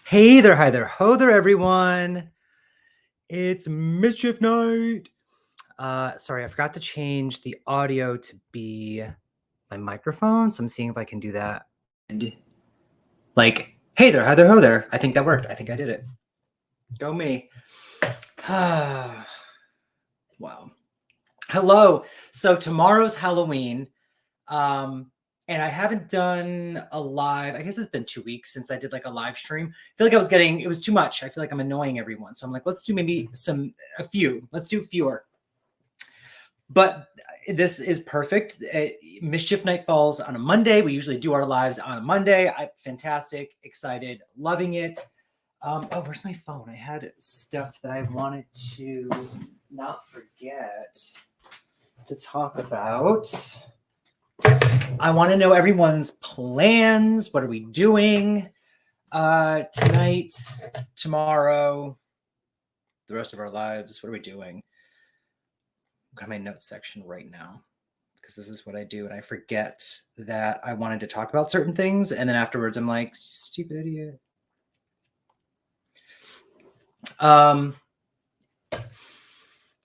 Hey there, hi there, ho there, everyone. It's Mischief Night. Sorry, I forgot to change the audio to be my microphone, so I'm seeing if I can do that. And like, hey there, hi there, ho there. I think that worked. I think I did it. Go me. Wow. Hello. So tomorrow's Halloween. And I haven't done a live. I guess it's been 2 weeks since I did like a live stream. I feel like it was too much. I feel like I'm annoying everyone. So I'm like, let's do maybe a few. Let's do fewer. But this is perfect. Mischief Night falls on a Monday. We usually do our lives on a Monday. Fantastic, excited, loving it. Oh, where's my phone? I had stuff that I wanted to not forget to talk about. I want to know everyone's plans. What are we doing tonight, tomorrow, the rest of our lives? What are we doing? I've got my notes section right now because this is what I do. And I forget that I wanted to talk about certain things. And then afterwards, I'm like, stupid idiot.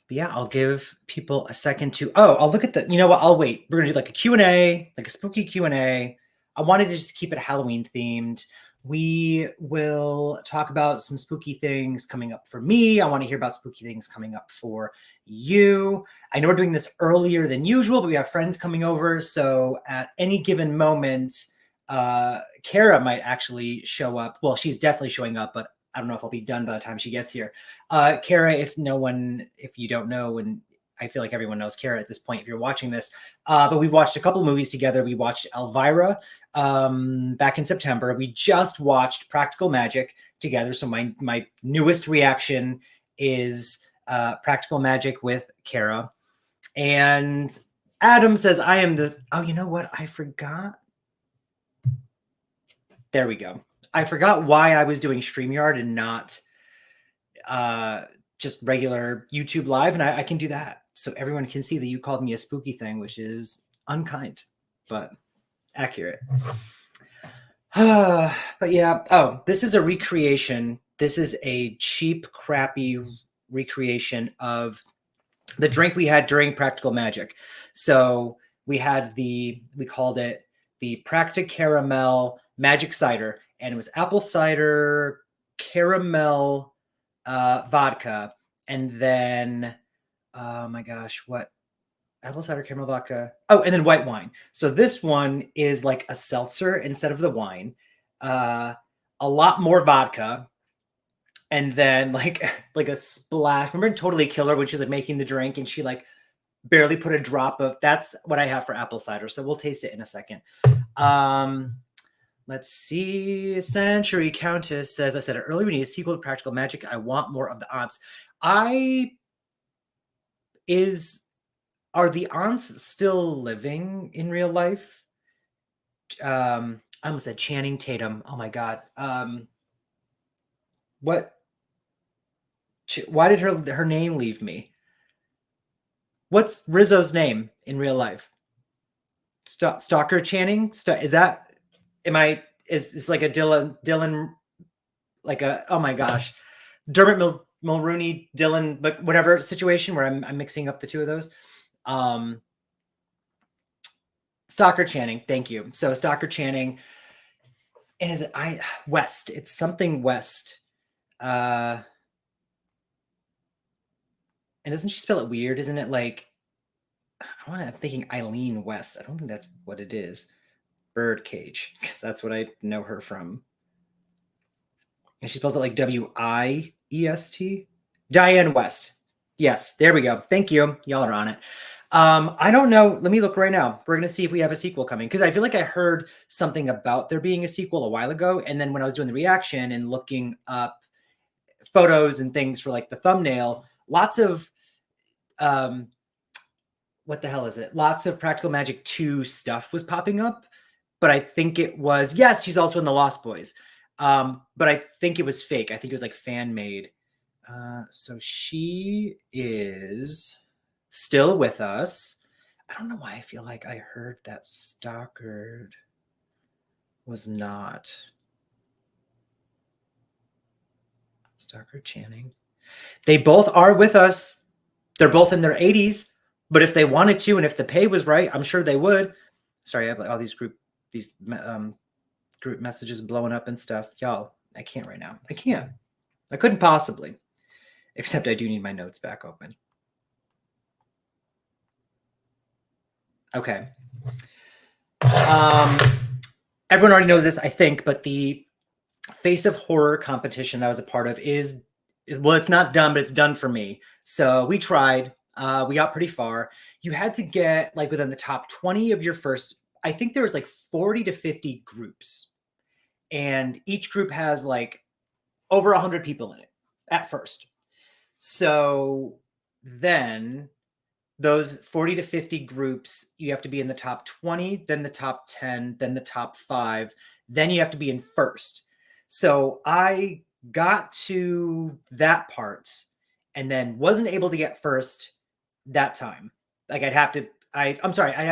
But yeah, I'll give people a second to, I'll look at you know what, I'll wait. We're going to do like a Q&A, like a spooky Q&A. I wanted to just keep it Halloween themed. We will talk about some spooky things coming up for me. I want to hear about spooky things coming up for you. I know we're doing this earlier than usual, but we have friends coming over. So at any given moment, Kara might actually show up. Well, she's definitely showing up, but I don't know if I'll be done by the time she gets here. Kara, if you don't know, and I feel like everyone knows Kara at this point if you're watching this, but we've watched a couple of movies together. We watched Elvira back in September. We just watched Practical Magic together. So my newest reaction is Practical Magic with Kara. And Adam says, I am this. Oh, you know what? I forgot. There we go. I forgot why I was doing StreamYard and not just regular YouTube live, and I can do that. So everyone can see that you called me a spooky thing, which is unkind, but accurate. But yeah, this is a recreation. This is a cheap, crappy recreation of the drink we had during Practical Magic. So we called it the Practic Caramel Magic Cider, and it was apple cider, caramel, vodka, and then, oh my gosh, what? Apple cider, caramel vodka. Oh, and then white wine. So this one is like a seltzer instead of the wine. A lot more vodka. And then like a splash. Remember in Totally Killer when she was like making the drink and she like barely put a drop of, that's what I have for apple cider. So we'll taste it in a second. Let's see. Century Countess says, I said it earlier, we need a sequel to Practical Magic. I want more of the aunts. Are the aunts still living in real life? I almost said Channing Tatum. Oh my God. Why did her name leave me? What's Rizzo's name in real life? Stalker Channing? Is like a Dylan, like a, oh my gosh, Dermot Mulrooney, Dylan, but whatever situation where I'm mixing up the two of those. Stalker Channing, thank you. So Stalker Channing, and is it West? It's something West. And doesn't she spell it weird? Isn't it like, I'm thinking Eileen West. I don't think that's what it is. Birdcage, because that's what I know her from. And she spells it like W-I-E-S-T. Diane West. Yes, there we go. Thank you. Y'all are on it. I don't know. Let me look right now. We're going to see if we have a sequel coming, because I feel like I heard something about there being a sequel a while ago. And then when I was doing the reaction and looking up photos and things for like the thumbnail, lots of what the hell is it? Lots of Practical Magic 2 stuff was popping up, but I think it was, yes, she's also in the Lost Boys. But I think it was fake. I think it was like fan made. So she is still with us. I don't know why I feel like I heard that Stalkered was not. Starker Channing. They both are with us. They're both in their 80s, but if they wanted to, and if the pay was right, I'm sure they would. Sorry, I have like all these group messages blowing up and stuff. Y'all, I can't right now. I can't. I couldn't possibly. Except I do need my notes back open. Okay. Everyone already knows this, I think, but the Face of Horror competition that I was a part of is, well, it's not done, but it's done for me. So we tried. We got pretty far. You had to get like within the top 20 of your first, I think there was like 40 to 50 groups. And each group has like over 100 people in it at first. So then those 40 to 50 groups, you have to be in the top 20, then the top 10, then the top 5, then you have to be in first. So I got to that part and then wasn't able to get first that time. Like I'd have to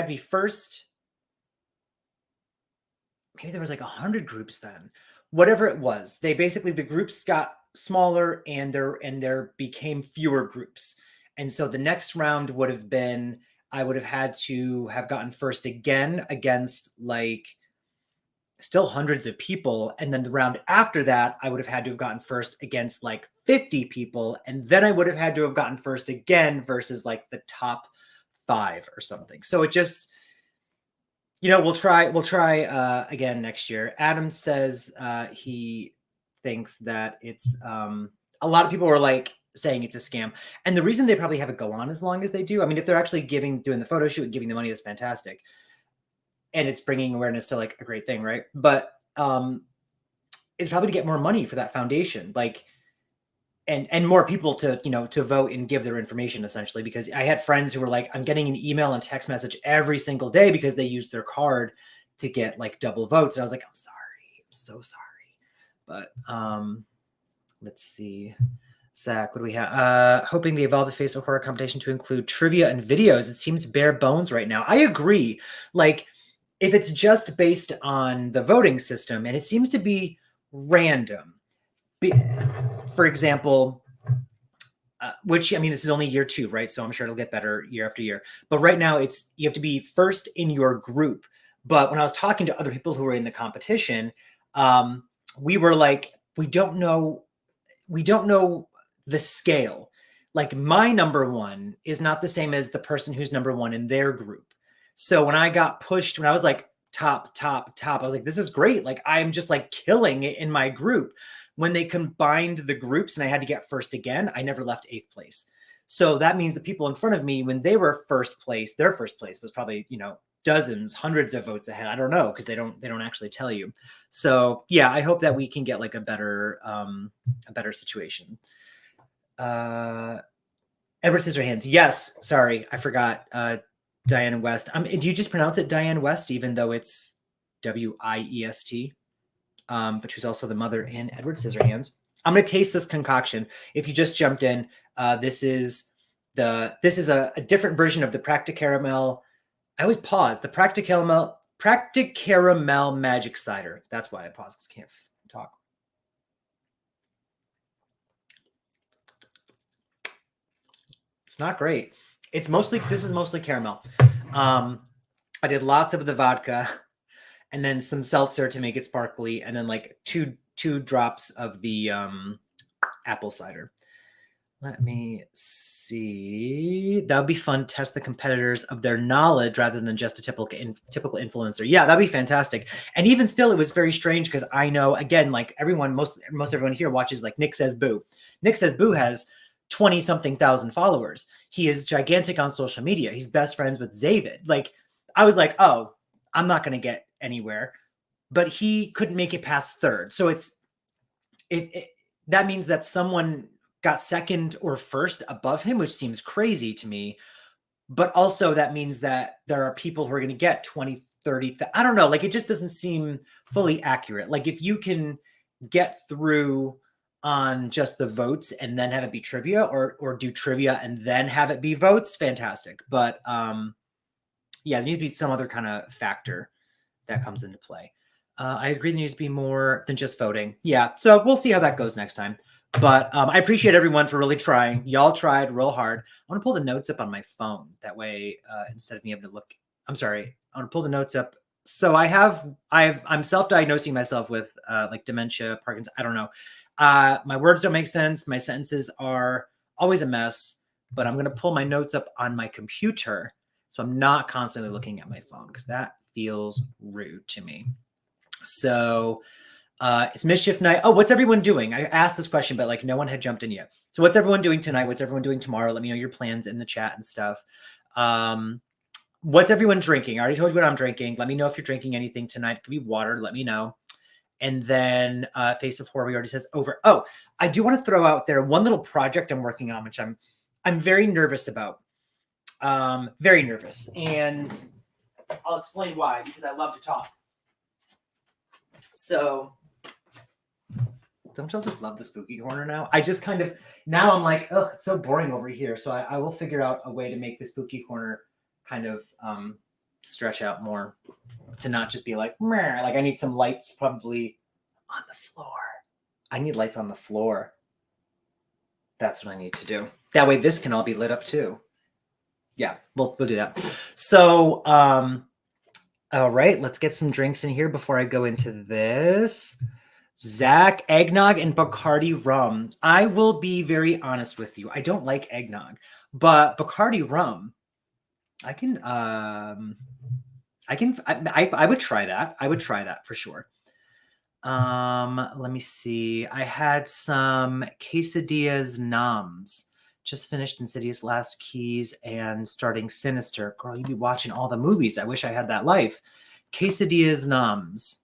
be first. Maybe there was like 100 groups then. Whatever it was, the groups got smaller and there became fewer groups. And so the next round would have been, I would have had to have gotten first again against like still hundreds of people. And then the round after that, I would have had to have gotten first against like 50 people. And then I would have had to have gotten first again versus like the top 5 or something. So it just, we'll try again next year. Adam says he thinks that it's a lot of people were like saying it's a scam, and the reason they probably have it go on as long as they do, I mean, if they're actually doing the photo shoot and giving the money, that's fantastic, and it's bringing awareness to like a great thing, right? But it's probably to get more money for that foundation, like, and more people to vote and give their information, essentially, because I had friends who were like, I'm getting an email and text message every single day because they used their card to get like double votes, and I was like, I'm so sorry, but let's see. Zach, what do we have? Hoping they evolve the Face of Horror competition to include trivia and videos. It seems bare bones right now. I agree. Like, if it's just based on the voting system, and it seems to be random. For example, which, I mean, this is only year 2, right? So I'm sure it'll get better year after year. But right now, you have to be first in your group. But when I was talking to other people who were in the competition, we were like, we don't know the scale. Like, my number 1 is not the same as the person who's number 1 in their group. So when I got pushed, when I was like top, I was like, this is great. Like, I'm just like killing it in my group. When they combined the groups and I had to get first again, I never left 8th place. So that means the people in front of me, when they were first place, their first place was probably, dozens, hundreds of votes ahead. I don't know, because they don't actually tell you. So yeah, I hope that we can get like a better situation. Edward Scissorhands. Yes. Sorry. I forgot. Diane West. Do you just pronounce it Diane West, even though it's Wiest? But she's also the mother in Edward Scissorhands. I'm going to taste this concoction. If you just jumped in, this is a different version of the Practicaramel. I always pause. The Practicaramel Magic Cider. That's why I pause, because I can't talk. It's not great. This is mostly caramel. I did lots of the vodka and then some seltzer to make it sparkly, and then like two drops of the apple cider. Let me see. That would be fun. Test the competitors of their knowledge rather than just a typical influencer. Yeah, that'd be fantastic. And even still, it was very strange because I know, again, like most everyone here watches like Nick Says Boo. Nick Says Boo has 20-something thousand followers. He is gigantic on social media. He's best friends with Zavid. Like, I was like, oh, I'm not going to get anywhere. But he couldn't make it past 3rd. So that means that someone got 2nd or 1st above him, which seems crazy to me. But also that means that there are people who are going to get 20, 30. I don't know. Like, it just doesn't seem fully accurate. Like, if you can get through on just the votes and then have it be trivia, or do trivia and then have it be votes, fantastic. But yeah, there needs to be some other kind of factor that comes into play. I agree there needs to be more than just voting. Yeah, so we'll see how that goes next time. But I appreciate everyone for really trying. Y'all tried real hard. I want to pull the notes up on my phone. That way, instead of me having to look, I'm sorry, I want to pull the notes up. So I'm self-diagnosing myself with like dementia, Parkinson's. I don't know. My words don't make sense. My sentences are always a mess, but I'm going to pull my notes up on my computer. So I'm not constantly looking at my phone because that feels rude to me. So it's Mischief night. Oh, what's everyone doing? I asked this question, but like no one had jumped in yet. So what's everyone doing tonight? What's everyone doing tomorrow? Let me know your plans in the chat and stuff. What's everyone drinking? I already told you what I'm drinking. Let me know if you're drinking anything tonight. It could be water. Let me know. And then Face of Horror, already says over. Oh, I do want to throw out there one little project I'm working on, which I'm very nervous about. Very nervous. And I'll explain why, because I love to talk. So don't y'all just love the spooky corner now? I just kind of, now I'm like, ugh, it's so boring over here. So I will figure out a way to make the spooky corner kind of stretch out more, to not just be like, meh. Like I need some lights probably on the floor. I need lights on the floor. That's what I need to do. That way this can all be lit up too. Yeah, we'll do that. So, all right, let's get some drinks in here before I go into this. Zach, eggnog and Bacardi rum. I will be very honest with you. I don't like eggnog, but Bacardi rum, I would try that. I would try that for sure. Let me see. I had some quesadillas noms. Just finished Insidious Last Keys and starting Sinister. Girl, you'd be watching all the movies. I wish I had that life. Quesadillas noms.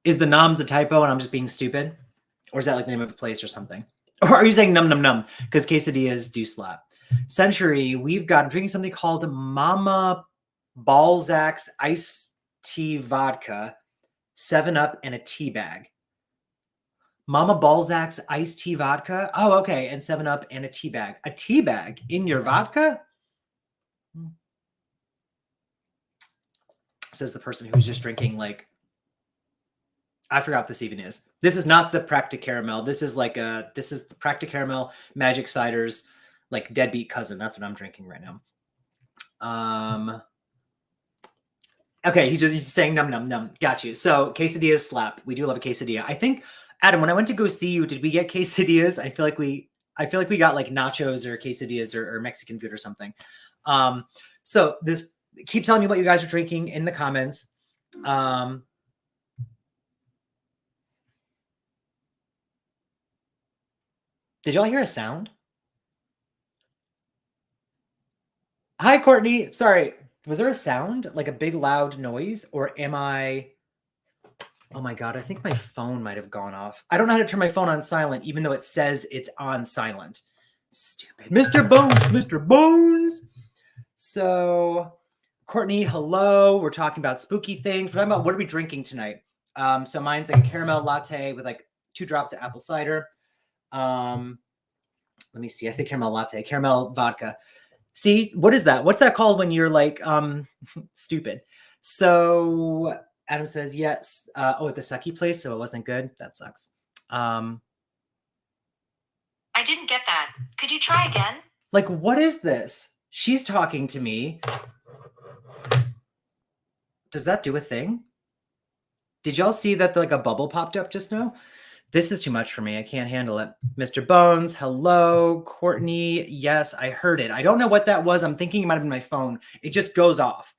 Is the noms a typo and I'm just being stupid? Or is that like the name of a place or something? Or are you saying num num num? Because quesadillas do slap. Century, I'm drinking something called Mama Balzac's iced tea vodka, 7-Up, and a tea bag. Mama Balzac's iced tea vodka? Oh, okay. And 7-Up and a tea bag. A tea bag in your vodka? Says the person who's just drinking like, I forgot what this even is. This is not the Practic Caramel. This is the Practic Caramel Magic Cider's like deadbeat cousin. That's what I'm drinking right now. Okay, he's saying num num num. Got you. So quesadillas slap. We do love a quesadilla. I think, Adam, when I went to go see you, did we get quesadillas? I feel like we got like nachos or quesadillas or Mexican food or something. So this, keep telling me what you guys are drinking in the comments. Did y'all hear a sound? Hi, Courtney. Sorry. Was there a sound? Like a big loud noise? Or am I... Oh my God, I think my phone might have gone off. I don't know how to turn my phone on silent, even though it says it's on silent. Stupid. Mr. Bones, Mr. Bones. So, Courtney, hello. We're talking about spooky things. We're talking about what are we drinking tonight? So mine's like a caramel latte with like 2 drops of apple cider. Let me see. I say caramel latte, caramel vodka. See, what is that? What's that called when you're like stupid? So Adam says yes. Oh, at the sucky place, so it wasn't good. That sucks. I didn't get that. Could you try again? Like, what is this? She's talking to me. Does that do a thing? Did y'all see that like a bubble popped up just now? This is too much for me. I can't handle it. Mr. Bones, hello. Courtney, yes, I heard it. I don't know what that was. I'm thinking it might have been my phone. It just goes off.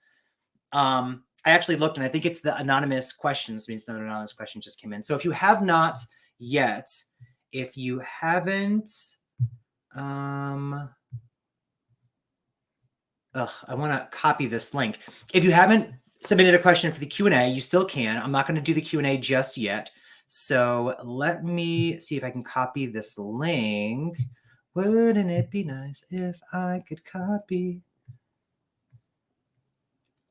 I actually looked, and I think it's the anonymous questions. Means another anonymous question just came in. So if you have not yet, if you haven't, I want to copy this link. If you haven't submitted a question for the Q&A, you still can. I'm not going to do the Q&A just yet. So let me see if I can copy this link. Wouldn't it be nice if I could copy?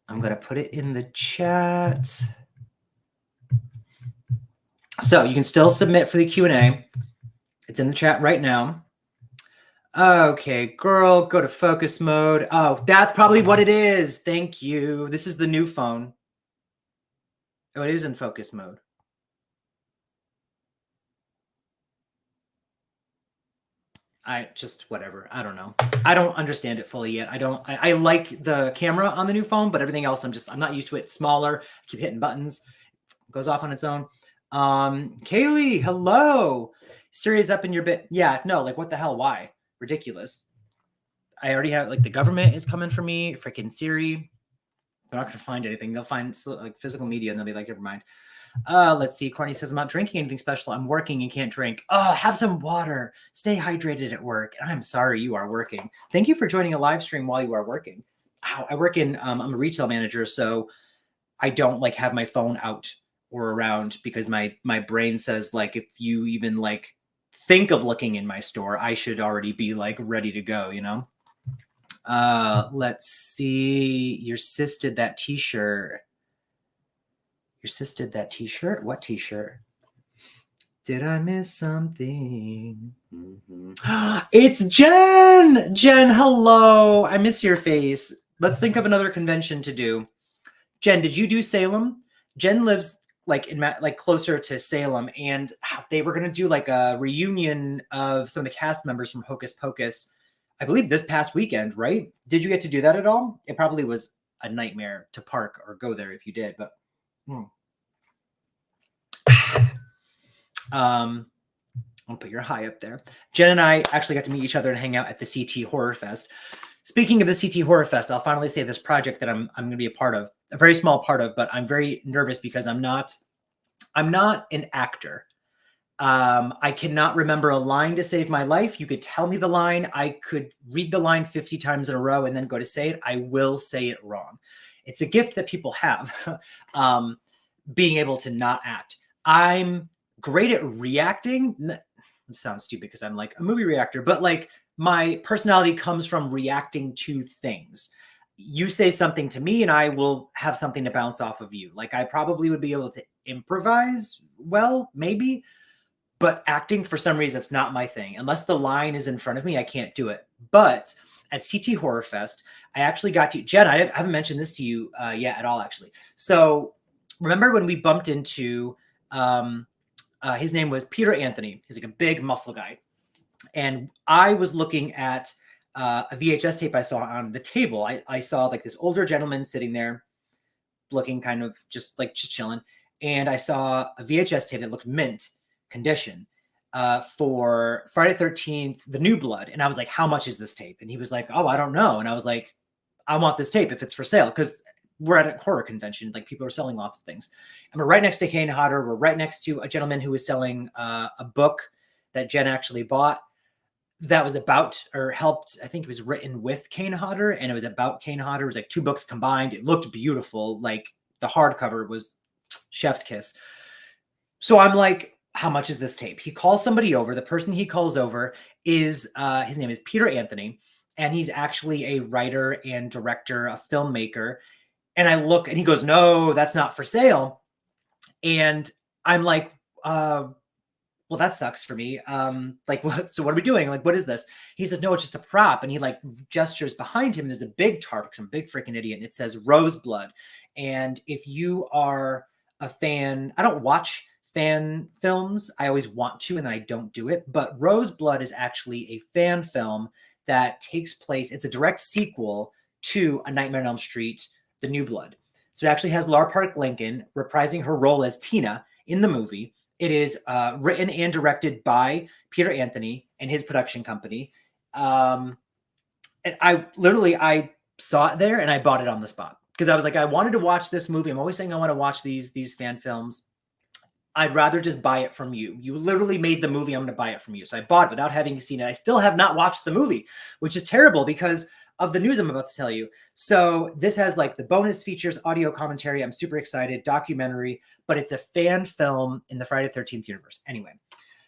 I'm going to put it in the chat. So you can still submit for the Q&A. It's in the chat right now. Okay, girl, go to focus mode. Oh, that's probably what it is. Thank you. This is the new phone. Oh, it is in focus mode. I just whatever. I don't know. I don't understand it fully yet. I like the camera on the new phone, but everything else I'm not used to it. Smaller. I keep hitting buttons. It goes off on its own. Kaylee, hello. Siri's up in your bit. Yeah, no, like what the hell? Why? Ridiculous. I already have like the government is coming for me. Freaking Siri. They're not gonna find anything. They'll find like physical media and they'll be like, never mind. Let's see. Courtney says, I'm not drinking anything special. I'm working and can't drink. Oh, have some water. Stay hydrated at work. And I'm sorry you are working. Thank you for joining a live stream while you are working. Wow, I work in, I'm a retail manager, so I don't like have my phone out or around because my brain says like, if you even like think of looking in my store, I should already be like ready to go, you know? Let's see. Your sis did that t-shirt. Your sis did that t-shirt? What t-shirt? Did I miss something? Mm-hmm. It's Jen! Jen, hello. I miss your face. Let's think of another convention to do. Jen, did you do Salem? Jen lives like in like closer to Salem, and they were going to do like a reunion of some of the cast members from Hocus Pocus, I believe this past weekend, right? Did you get to do that at all? It probably was a nightmare to park or go there if you did, but I'll put your high up there. Jen and I actually got to meet each other and hang out at the CT Horror Fest. Speaking of the CT Horror Fest, I'll finally say this project that I'm going to be a part of, a very small part of, but I'm very nervous because I'm not an actor. I cannot remember a line to save my life. You could tell me the line. I could read the line 50 times in a row and then go to say it. I will say it wrong. It's a gift that people have, being able to not act. I'm great at reacting. It sounds stupid because I'm like a movie reactor, but like my personality comes from reacting to things. You say something to me and I will have something to bounce off of you. Like I probably would be able to improvise well, maybe, but acting for some reason, it's not my thing. Unless the line is in front of me, I can't do it. But at CT Horror Fest, I actually got to, Jen, I haven't mentioned this to you yet at all, actually. So remember when we bumped into, his name was Peter Anthony. He's like a big muscle guy. And I was looking at a VHS tape I saw on the table. I saw like this older gentleman sitting there looking kind of just chilling. And I saw a VHS tape that looked mint condition for Friday 13th, The New Blood. And I was like, how much is this tape? And he was like, oh, I don't know. And I was like, I want this tape if it's for sale. Because we're at a horror convention. Like people are selling lots of things. And we're right next to Kane Hodder. We're right next to a gentleman who was selling a book that Jen actually bought that was about or helped. I think it was written with Kane Hodder and it was about Kane Hodder. It was like 2 books combined. It looked beautiful. Like the hardcover was chef's kiss. So I'm like, how much is this tape? He calls somebody over. The person he calls over is, his name is Peter Anthony. And he's actually a writer and director, a filmmaker. And I look and he goes, no, that's not for sale. And I'm like, well, that sucks for me. Like, what? So what are we doing? Like, what is this? He says, no, it's just a prop. And he like gestures behind him. There's a big tarp, because I'm a big freaking idiot. And it says Roseblood. And if you are a fan, I don't watch fan films. I always want to, and then I don't do it. But Roseblood is actually a fan film that takes place. It's a direct sequel to A Nightmare on Elm Street, The New Blood. So it actually has Laura Park Lincoln reprising her role as Tina in the movie. It is written and directed by Peter Anthony and his production company. And I saw it there and I bought it on the spot because I was like, I wanted to watch this movie. I'm always saying I want to watch these fan films. I'd rather just buy it from you. You literally made the movie. I'm going to buy it from you. So I bought it without having seen it. I still have not watched the movie, which is terrible because of the news I'm about to tell you. So this has like the bonus features, audio commentary. I'm super excited, documentary, but it's a fan film in the Friday the 13th universe. Anyway,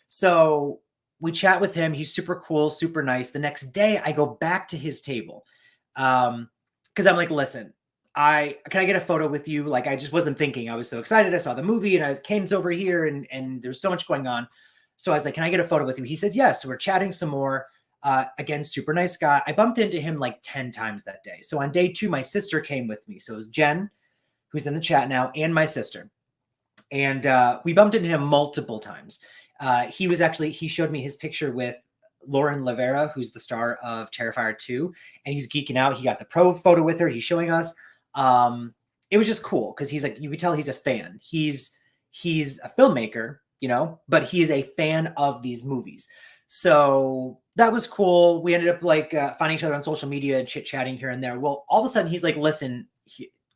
so we chat with him. He's super cool, super nice. The next day I go back to his table. Because I'm like, listen, can I get a photo with you? Like, I just wasn't thinking. I was so excited. I saw the movie and Kane's over here and there's so much going on. So I was like, can I get a photo with you? He says, yes. So we're chatting some more. Again, super nice guy. I bumped into him like 10 times that day. So on day 2, my sister came with me. So it was Jen, who's in the chat now, and my sister. And we bumped into him multiple times. He showed me his picture with Lauren Lavera, who's the star of Terrifier 2, and he's geeking out. He got the pro photo with her. He's showing us. It was just cool because he's like, you could tell he's a fan. He's a filmmaker, you know, but he is a fan of these movies. So that was cool. We ended up like finding each other on social media and chit chatting here and there. Well, all of a sudden he's like, listen,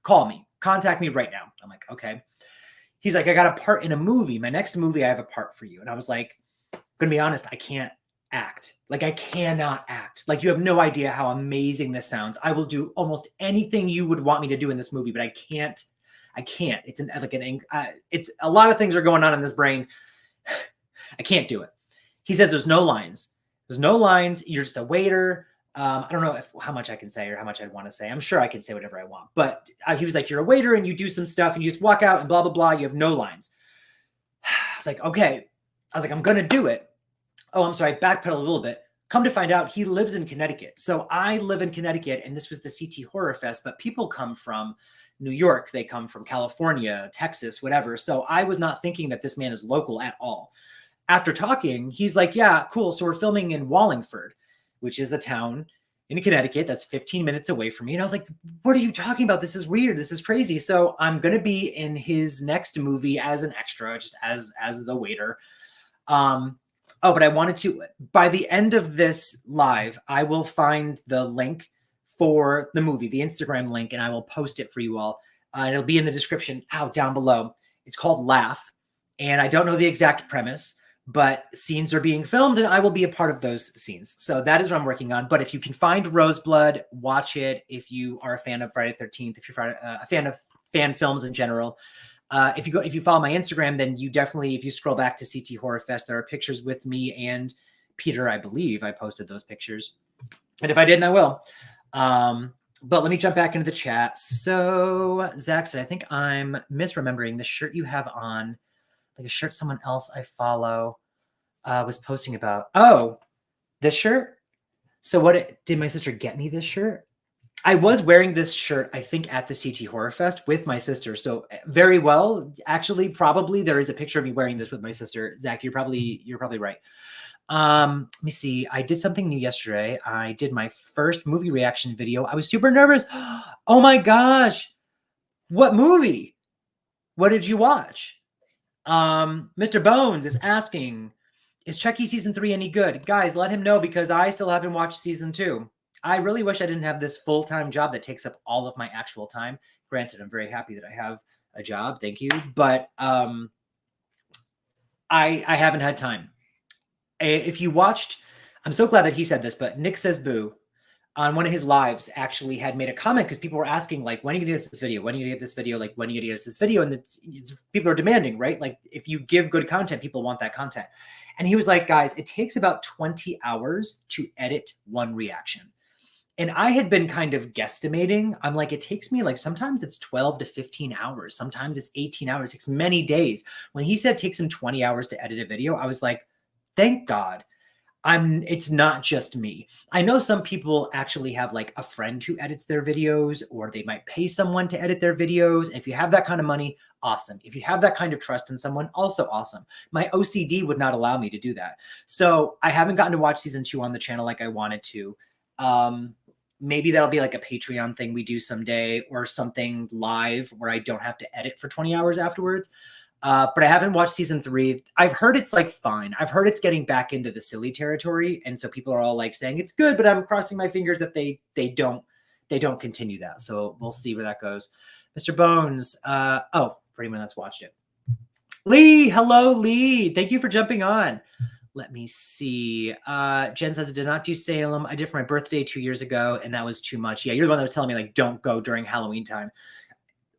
call me, contact me right now. I'm like, okay. He's like, I got a part in a movie. My next movie, I have a part for you. And I was like, I'm gonna be honest, I can't act. Like, I cannot act. Like, you have no idea how amazing this sounds. I will do almost anything you would want me to do in this movie, but I can't. It's it's a lot of things are going on in this brain. I can't do it. He says there's no lines. There's no lines. You're just a waiter. I don't know how much I can say or how much I'd want to say. I'm sure I can say whatever I want. But he was like, you're a waiter and you do some stuff and you just walk out and blah, blah, blah. You have no lines. I was like, okay. I was like, I'm going to do it. Oh, I'm sorry. Backpedal a little bit. Come to find out, he lives in Connecticut. So I live in Connecticut, and this was the CT Horror Fest, but people come from New York. They come from California, Texas, whatever. So I was not thinking that this man is local at all. After talking, he's like, yeah, cool. So we're filming in Wallingford, which is a town in Connecticut that's 15 minutes away from me. And I was like, what are you talking about? This is weird. This is crazy. So I'm going to be in his next movie as an extra, just as the waiter. Oh, but I wanted to, by the end of this live, I will find the link for the movie, the Instagram link, and I will post it for you all. It'll be in the description down below. It's called Laugh. And I don't know the exact premise, but scenes are being filmed and I will be a part of those scenes. So that is what I'm working on. But if you can find Roseblood, watch it. If you are a fan of Friday the 13th, if you're a fan of fan films in general, if you follow my Instagram, then you definitely, if you scroll back to CT Horror Fest, there are pictures with me and Peter. I believe I posted those pictures. And if I didn't, I will. But let me jump back into the chat. So Zach said, I think I'm misremembering the shirt you have on, like a shirt someone else I follow was posting about. Oh, this shirt? So did my sister get me this shirt? I was wearing this shirt, I think, at the CT Horror Fest with my sister. So very well, actually, probably there is a picture of me wearing this with my sister. Zach, you're probably right. Let me see. I did something new yesterday. I did my first movie reaction video. I was super nervous. Oh my gosh. What movie? What did you watch? Mr. Bones is asking, is Chucky season 3 any good? Guys, let him know because I still haven't watched season 2. I really wish I didn't have this full-time job that takes up all of my actual time. Granted, I'm very happy that I have a job. Thank you. But I haven't had time. If you watched, I'm so glad that he said this, but Nick Says Boo on one of his lives actually had made a comment because people were asking, like, when are you going to get this video? When are you going to get this video? Like, when are you going to get us this video? And people are demanding, right? Like, if you give good content, people want that content. And he was like, guys, it takes about 20 hours to edit one reaction. And I had been kind of guesstimating. I'm like, it takes me like, sometimes it's 12 to 15 hours. Sometimes it's 18 hours. It takes many days. When he said it takes him 20 hours to edit a video, I was like, thank God. It's not just me. I know some people actually have like a friend who edits their videos, or they might pay someone to edit their videos. And if you have that kind of money, awesome. If you have that kind of trust in someone, also awesome. My OCD would not allow me to do that. So I haven't gotten to watch season 2 on the channel like I wanted to. Maybe that'll be like a Patreon thing we do someday, or something live where I don't have to edit for 20 hours afterwards. But I haven't watched season 3. I've heard it's like fine. I've heard it's getting back into the silly territory. And so people are all like saying it's good, but I'm crossing my fingers that they don't continue that. So we'll see where that goes. Mr. Bones. For anyone that's watched it. Lee, hello, Lee. Thank you for jumping on. Let me see. Jen says, I did not do Salem. I did for my birthday 2 years ago, and that was too much. Yeah, you're the one that was telling me, like, don't go during Halloween time.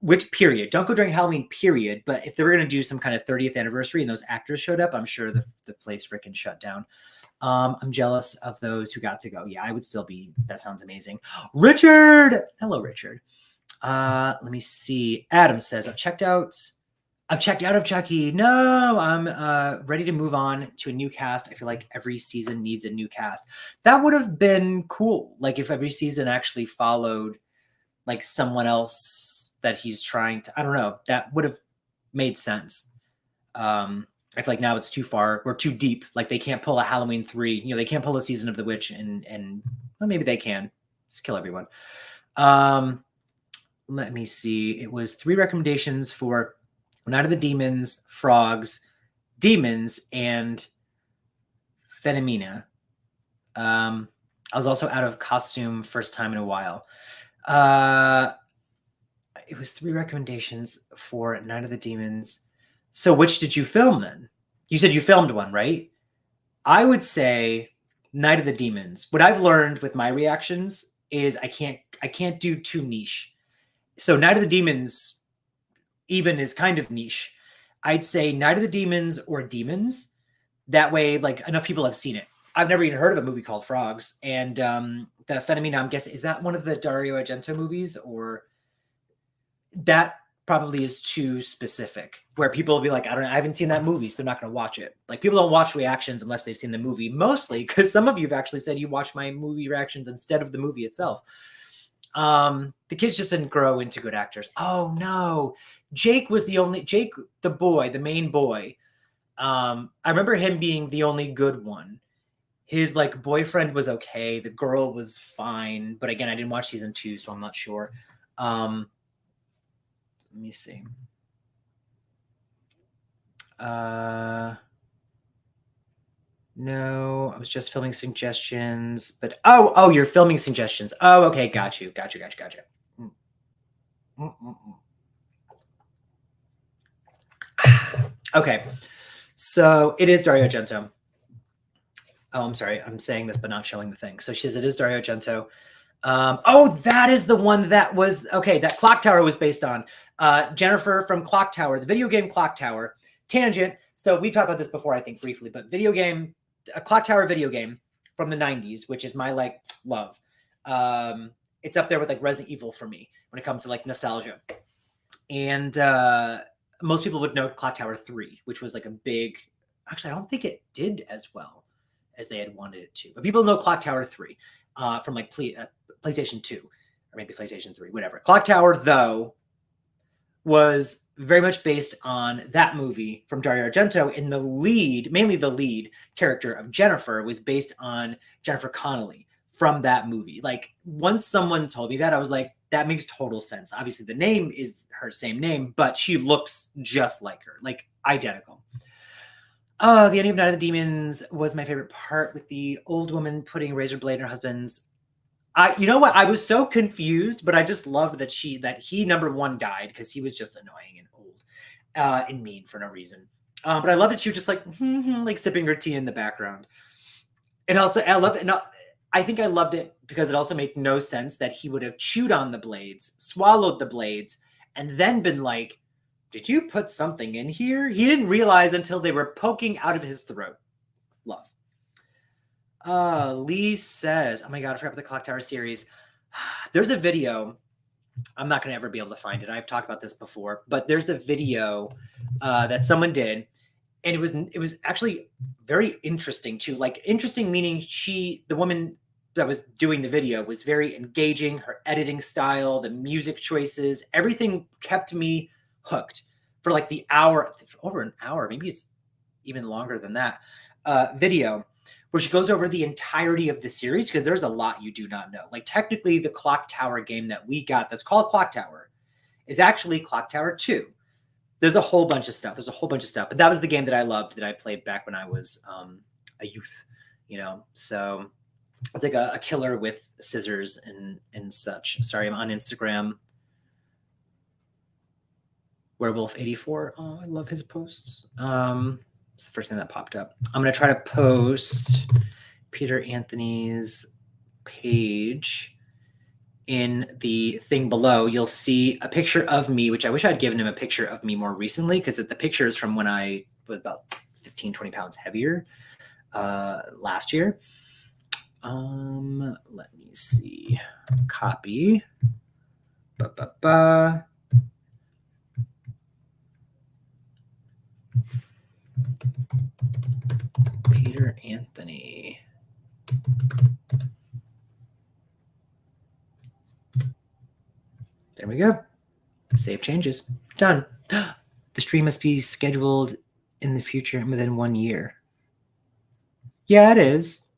Which period? Don't go during Halloween, period. But if they were going to do some kind of 30th anniversary and those actors showed up, I'm sure the place freaking shut down. I'm jealous of those who got to go. Yeah, I would still be. That sounds amazing. Richard! Hello, Richard. Let me see. Adam says, I've checked out of Chucky. No, I'm ready to move on to a new cast. I feel like every season needs a new cast. That would have been cool. Like if every season actually followed like someone else that he's trying to, I don't know, that would have made sense. I feel like now it's too far. We're too deep. Like they can't pull a Halloween 3. They can't pull a Season of the Witch and well, maybe they can. Just kill everyone. Let me see. It was 3 recommendations for Night of the Demons, Frogs, Demons, and Fenomena. I was also out of costume first time in a while. It was 3 recommendations for Night of the Demons. So which did you film then? You said you filmed one, right? I would say Night of the Demons. What I've learned with my reactions is I can't do too niche. So Night of the Demons even is kind of niche. I'd say Night of the Demons or Demons. That way, like, enough people have seen it. I've never even heard of a movie called Frogs. And the Fenomena, I'm guessing, is that one of the Dario Argento movies? Or that probably is too specific, where people will be like, I don't know, I haven't seen that movie, so they're not going to watch it. Like, people don't watch reactions unless they've seen the movie, mostly because some of you have actually said you watch my movie reactions instead of the movie itself. The kids just didn't grow into good actors. Oh no, Jake, the boy, the main boy. I remember him being the only good one. His like boyfriend was okay. The girl was fine, but again, I didn't watch season 2, so I'm not sure. Let me see. No, I was just filming suggestions, but oh, you're filming suggestions. Oh, okay, got you. Okay, so it is Dario Argento. Oh, I'm sorry, I'm saying this but not showing the thing. So she says it is Dario Argento. Oh, that is the one that was okay. That Clock Tower was based on Jennifer from Clock Tower, the video game Clock Tower. Tangent. So we've talked about this before, I think, briefly, but a Clock Tower video game from the 90s, which is my like love. It's up there with like Resident Evil for me when it comes to like nostalgia. And most people would know Clock Tower 3, which was like a big. Actually, I don't think it did as well as they had wanted it to, but people know Clock Tower 3 from like PlayStation 2 or maybe PlayStation 3, whatever. Clock Tower, though, was very much based on that movie from Dario Argento, and mainly the lead character of Jennifer was based on Jennifer Connelly from that movie. Like, once someone told me that, I was like, that makes total sense. Obviously, the name is her same name, but she looks just like her, like identical. The ending of Night of the Demons was my favorite part, with the old woman putting a razor blade in her husband's. You know what? I was so confused, but I just loved that he number one died because he was just annoying and old and mean for no reason. But I love that she was just like like sipping her tea in the background. And also, I love it. No, I think I loved it because it also made no sense that he would have chewed on the blades, swallowed the blades, and then been like, did you put something in here? He didn't realize until they were poking out of his throat. Love. Lee says, oh my God, I forgot about the Clock Tower series. There's a video. I'm not going to ever be able to find it. I've talked about this before, but there's a video that someone did. And it was actually very interesting too. Like, interesting meaning the woman that was doing the video was very engaging. Her editing style, the music choices, everything kept me hooked for like the hour, over an hour, maybe it's even longer than that, video, where she goes over the entirety of the series, because there's a lot you do not know. Like, technically, the Clock Tower game that we got that's called Clock Tower is actually Clock Tower 2. There's a whole bunch of stuff. But that was the game that I loved, that I played back when I was a youth, So it's like a killer with scissors and such. Sorry, I'm on Instagram. Werewolf84. Oh, I love his posts. It's the first thing that popped up. I'm going to try to post Peter Anthony's page in the thing below. You'll see a picture of me, which I wish I'd given him a picture of me more recently, because the picture is from when I was about 15, 20 pounds heavier last year. Let me see. Copy. Peter Anthony. There we go. Save changes. Done. The stream must be scheduled in the future within 1 year. Yeah, it is.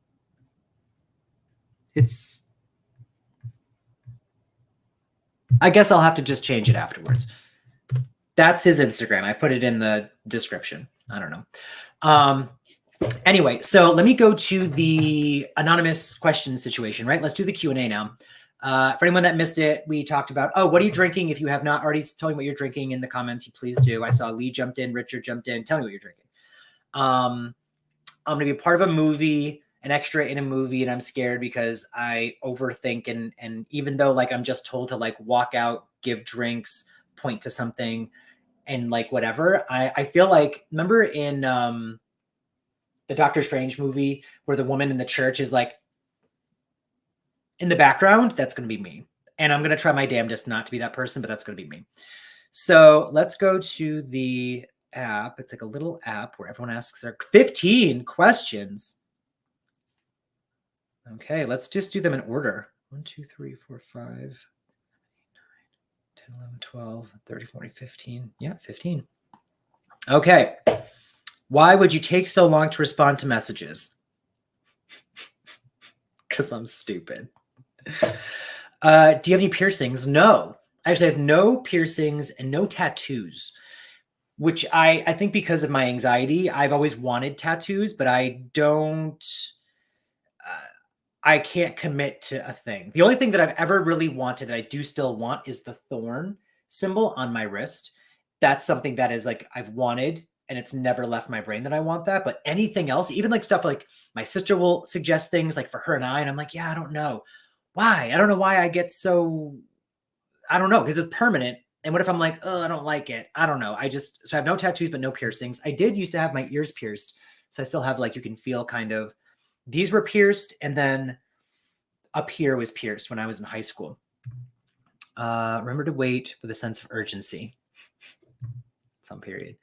I guess I'll have to just change it afterwards. That's his Instagram. I put it in the description. I don't know. Anyway, so let me go to the anonymous question situation, right? Let's do the Q&A now. For anyone that missed it, we talked about, what are you drinking? If you have not already told me what you're drinking in the comments, you please do. I saw Lee jumped in, Richard jumped in. Tell me what you're drinking. I'm going to be part of a movie, an extra in a movie, and I'm scared because I overthink. And even though like I'm just told to like walk out, give drinks, point to something, and like whatever, I feel like, remember in the Doctor Strange movie where the woman in the church is like in the background? That's going to be me. And I'm going to try my damnedest not to be that person, but that's going to be me. So let's go to the app. It's like a little app where everyone asks their 15 questions. Okay, let's just do them in order. 1, 2, 3, 4, 5, 8, 9, 10, 11, 12, 13, 14, 15. Yeah, 15. Okay. Why would you take so long to respond to messages? Because I'm stupid. Do you have any piercings? No. I actually have no piercings and no tattoos, which I think because of my anxiety, I've always wanted tattoos, but I don't, I can't commit to a thing. The only thing that I've ever really wanted, I do still want, is the thorn symbol on my wrist. That's something that is like, I've wanted, and it's never left my brain that I want that. But anything else, even like stuff like my sister will suggest things like for her and I, and I'm like, yeah, I don't know why. I don't know why I get so, I don't know, because it's permanent. And what if I'm like, oh, I don't like it? I don't know. So I have no tattoos, but no piercings. I did used to have my ears pierced. So I still have like, you can feel kind of, these were pierced. And then up here was pierced when I was in high school. Remember to wait with a sense of urgency. Some period.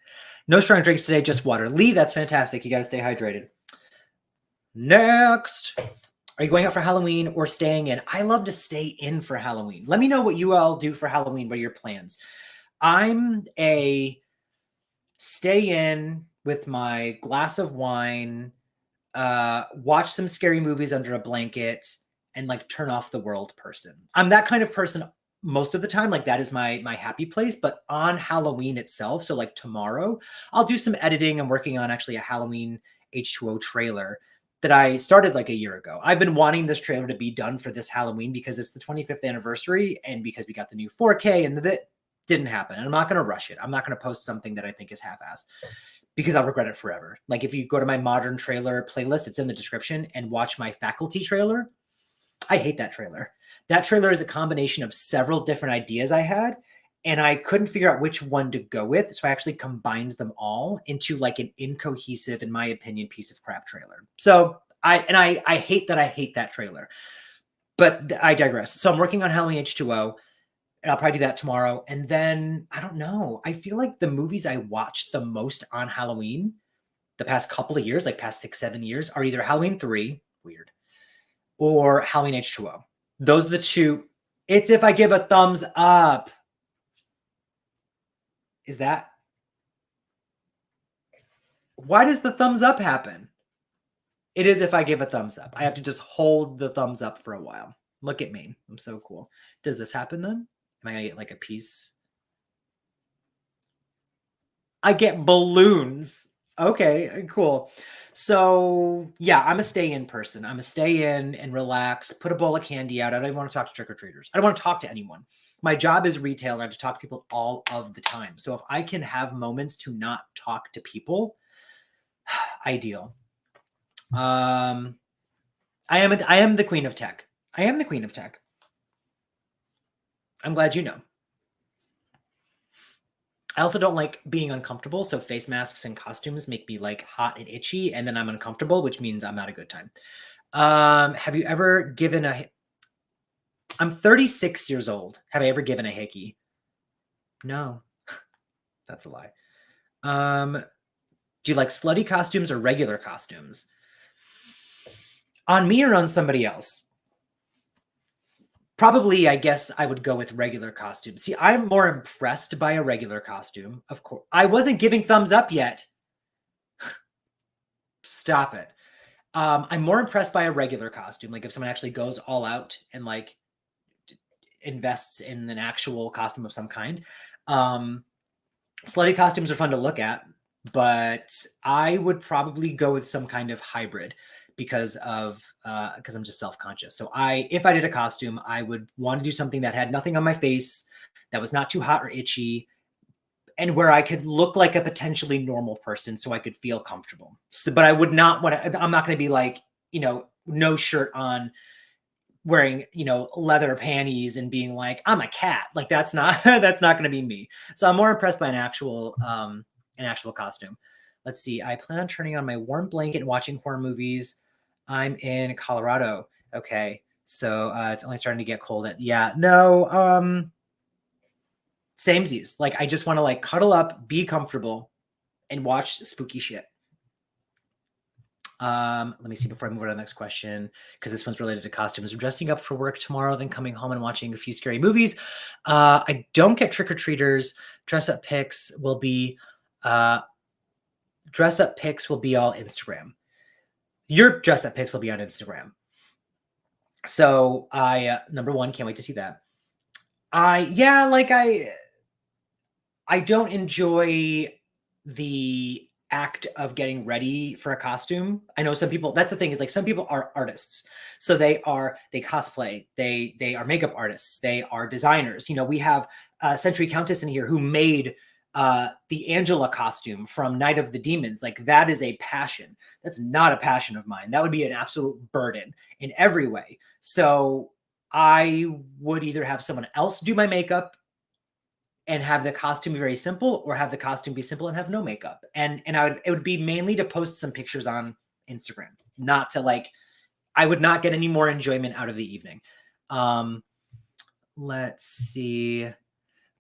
No strong drinks today, just water. Lee, that's fantastic. You got to stay hydrated. Next. Are you going out for Halloween or staying in? I love to stay in for Halloween. Let me know what you all do for Halloween. What are your plans? I'm a stay in with my glass of wine, watch some scary movies under a blanket, and like turn off the world person. I'm that kind of person most of the time. Like that is my happy place. But on Halloween itself, so like tomorrow, I'll do some editing. I'm working on actually a Halloween H2O trailer that I started like a year ago. I've been wanting this trailer to be done for this Halloween because it's the 25th anniversary and because we got the new 4K and the bit didn't happen. And I'm not going to rush it. I'm not going to post something that I think is half-assed because I'll regret it forever. Like if you go to my modern trailer playlist, it's in the description, and watch my faculty trailer. I hate that trailer. That trailer is a combination of several different ideas I had, and I couldn't figure out which one to go with. So I actually combined them all into like an incohesive, in my opinion, piece of crap trailer. So I hate that I hate that trailer, but I digress. So I'm working on Halloween H2O, and I'll probably do that tomorrow. And then I don't know. I feel like the movies I watched the most on Halloween the past couple of years, like past 6-7 years, are either Halloween 3, weird, or Halloween H2O. Those are the two. It's if I give a thumbs up. Is that? Why does the thumbs up happen? It is if I give a thumbs up. I have to just hold the thumbs up for a while. Look at me. I'm so cool. Does this happen then? Am I going to get like a piece? I get balloons. Okay, cool. So yeah, I'm a stay in person. I'm a stay in and relax, put a bowl of candy out. I don't even want to talk to trick-or-treaters. I don't want to talk to anyone. My job is retail. I have to talk to people all of the time. So if I can have moments to not talk to people, ideal. I am the queen of tech. I am the queen of tech. I'm glad you know. I also don't like being uncomfortable. So face masks and costumes make me like hot and itchy, and then I'm uncomfortable, which means I'm not a good time. Have you ever given I'm 36 years old. Have I ever given a hickey? No, that's a lie. Do you like slutty costumes or regular costumes? On me or on somebody else? Probably, I guess I would go with regular costumes. See, I'm more impressed by a regular costume, of course. I wasn't giving thumbs up yet. Stop it. I'm more impressed by a regular costume. Like if someone actually goes all out and like invests in an actual costume of some kind. Slutty costumes are fun to look at, but I would probably go with some kind of hybrid because I'm just self-conscious. So if I did a costume, I would want to do something that had nothing on my face, that was not too hot or itchy, and where I could look like a potentially normal person so I could feel comfortable. So, but I would not want to, I'm not going to be like, no shirt on, wearing, leather panties and being like, I'm a cat. Like that's not, that's not going to be me. So I'm more impressed by an actual costume. Let's see. I plan on turning on my warm blanket and watching horror movies. I'm in Colorado. Okay. So it's only starting to get cold. Samesies. Like I just want to like cuddle up, be comfortable, and watch spooky shit. Let me see before I move on to the next question, because this one's related to costumes. I'm dressing up for work tomorrow, then coming home and watching a few scary movies. I don't get trick-or-treaters. Dress-up pics will be all Instagram. Your dress-up pics will be on Instagram. So I, number one, can't wait to see that. I don't enjoy the act of getting ready for a costume. I know some people, that's the thing, is like some people are artists. So they cosplay, they are makeup artists, they are designers. We have Century Countess in here who made the Angela costume from Night of the Demons. Like that is a passion. That's not a passion of mine. That would be an absolute burden in every way. So I would either have someone else do my makeup and have the costume be very simple, or have the costume be simple and have no makeup. And it would be mainly to post some pictures on Instagram, not to I would not get any more enjoyment out of the evening. Let's see.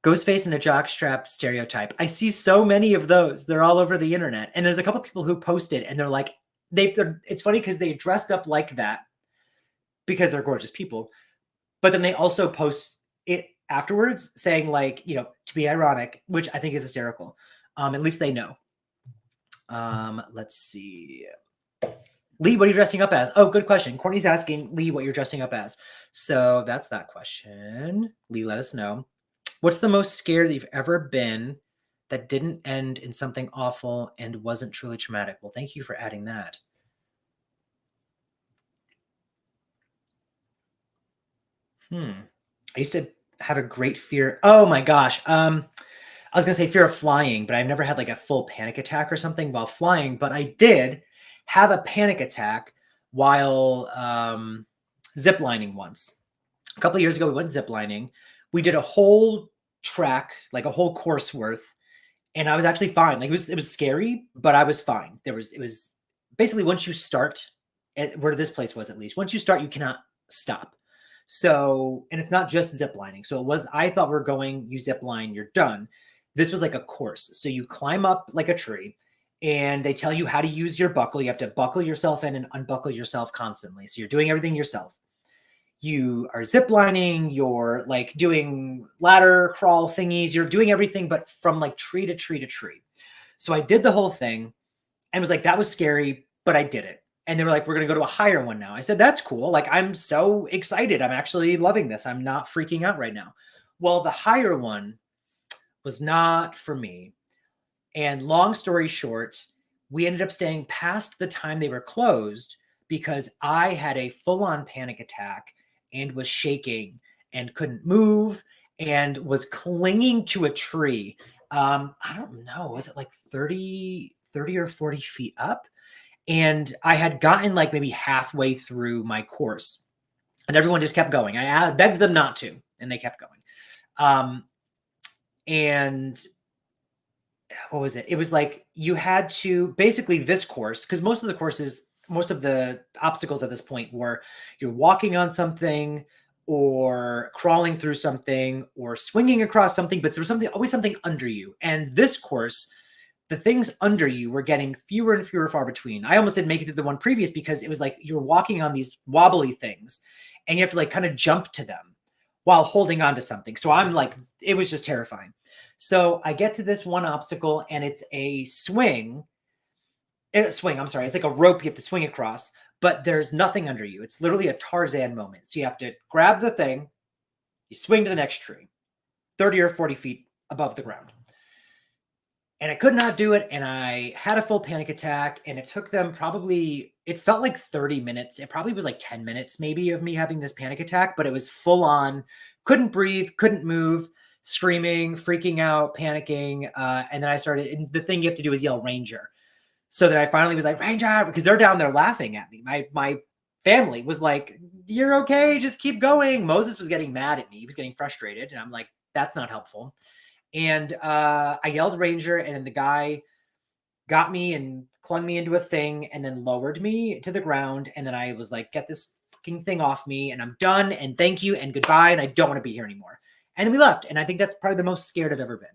Ghostface and a jockstrap stereotype. I see so many of those. They're all over the internet. And there's a couple people who posted and they're like, it's funny because they dressed up like that because they're gorgeous people. But then they also post it afterwards saying to be ironic, which I think is hysterical. At least they know. Let's see. Lee, what are you dressing up as? Oh, good question. Courtney's asking Lee what you're dressing up as. So that's that question. Lee, let us know. What's the most scared that you've ever been that didn't end in something awful and wasn't truly traumatic? Well, thank you for adding that. I used to have a great fear. Oh my gosh. I was going to say fear of flying, but I've never had a full panic attack or something while flying, but I did have a panic attack while ziplining once. A couple of years ago, we went ziplining. We did a whole track, a whole course worth, and I was actually fine. It was scary, but I was fine. It was basically once you start at where this place was, at least once you start, you cannot stop. So, and it's not just ziplining. So I thought we're going, you zip line, you're done. This was like a course. So you climb up like a tree and they tell you how to use your buckle. You have to buckle yourself in and unbuckle yourself constantly. So you're doing everything yourself. You are ziplining, you're doing ladder crawl thingies. You're doing everything, but from tree to tree to tree. So I did the whole thing and was that was scary, but I did it. And they were like, we're going to go to a higher one now. I said, that's cool. I'm so excited. I'm actually loving this. I'm not freaking out right now. Well, the higher one was not for me. And long story short, we ended up staying past the time they were closed because I had a full-on panic attack and was shaking and couldn't move and was clinging to a tree. I don't know. Was it 30 or 40 feet up? And I had gotten maybe halfway through my course and everyone just kept going. I begged them not to, and they kept going. And what was it? It was you had to basically this course, because most of the obstacles at this point were you're walking on something or crawling through something or swinging across something, but there was always something under you. And this course, the things under you were getting fewer and fewer far between. I almost didn't make it through the one previous because it was you're walking on these wobbly things and you have to kind of jump to them while holding on to something. So I'm it was just terrifying. So I get to this one obstacle and it's a swing swing. I'm sorry. It's like a rope you have to swing across, but there's nothing under you. It's literally a Tarzan moment. So you have to grab the thing, you swing to the next tree, 30 or 40 feet above the ground. And I could not do it. And I had a full panic attack. And it took them probably, it felt like 30 minutes. It probably was like 10 minutes maybe of me having this panic attack, but it was full on, couldn't breathe, couldn't move, screaming, freaking out, panicking. And then I started, and the thing you have to do is yell Ranger. So that I finally was like, Ranger, because they're down there laughing at me. My family was like, you're okay, just keep going. Moses was getting mad at me. He was getting frustrated. And I'm like, that's not helpful. And I yelled Ranger, and then the guy got me and clung me into a thing and then lowered me to the ground. And then I was like, get this fucking thing off me, and I'm done, and thank you and goodbye, and I don't want to be here anymore. And then we left. And I think that's probably the most scared I've ever been.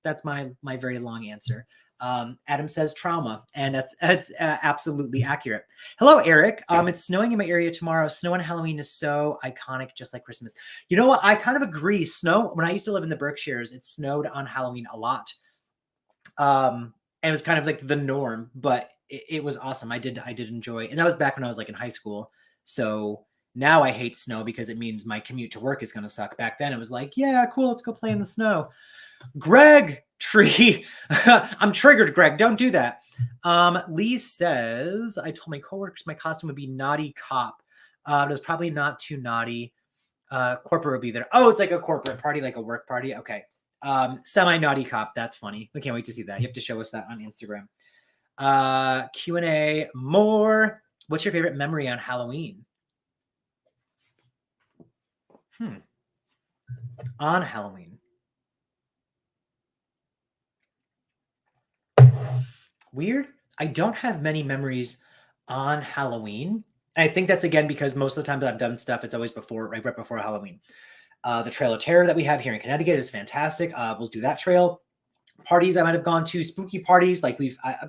That's my very long answer. Adam says trauma, and that's absolutely accurate. Hello, Eric. It's snowing in my area tomorrow. Snow on Halloween is so iconic, just like Christmas. You know what? I kind of agree. Snow, when I used to live in the Berkshires, it snowed on Halloween a lot. And it was kind of like the norm, but it was awesome. I did enjoy, and that was back when I was like in high school. So now I hate snow because it means my commute to work is going to suck. Back then it was like, yeah, cool, let's go play in the snow. Greg Tree. I'm triggered, Greg. Don't do that. Lee says, I told my coworkers my costume would be naughty cop. It was probably not too naughty. Corporate would be there. Oh, it's like a corporate party, like a work party. Okay. Semi-naughty cop. That's funny. We can't wait to see that. You have to show us that on Instagram. Q&A more. What's your favorite memory on Halloween? On Halloween. Weird. I don't have many memories on Halloween. And I think that's again because most of the time that I've done stuff, it's always before, right before Halloween. The Trail of Terror that we have here in Connecticut is fantastic. We'll do that trail. Parties I might have gone to, spooky parties. Like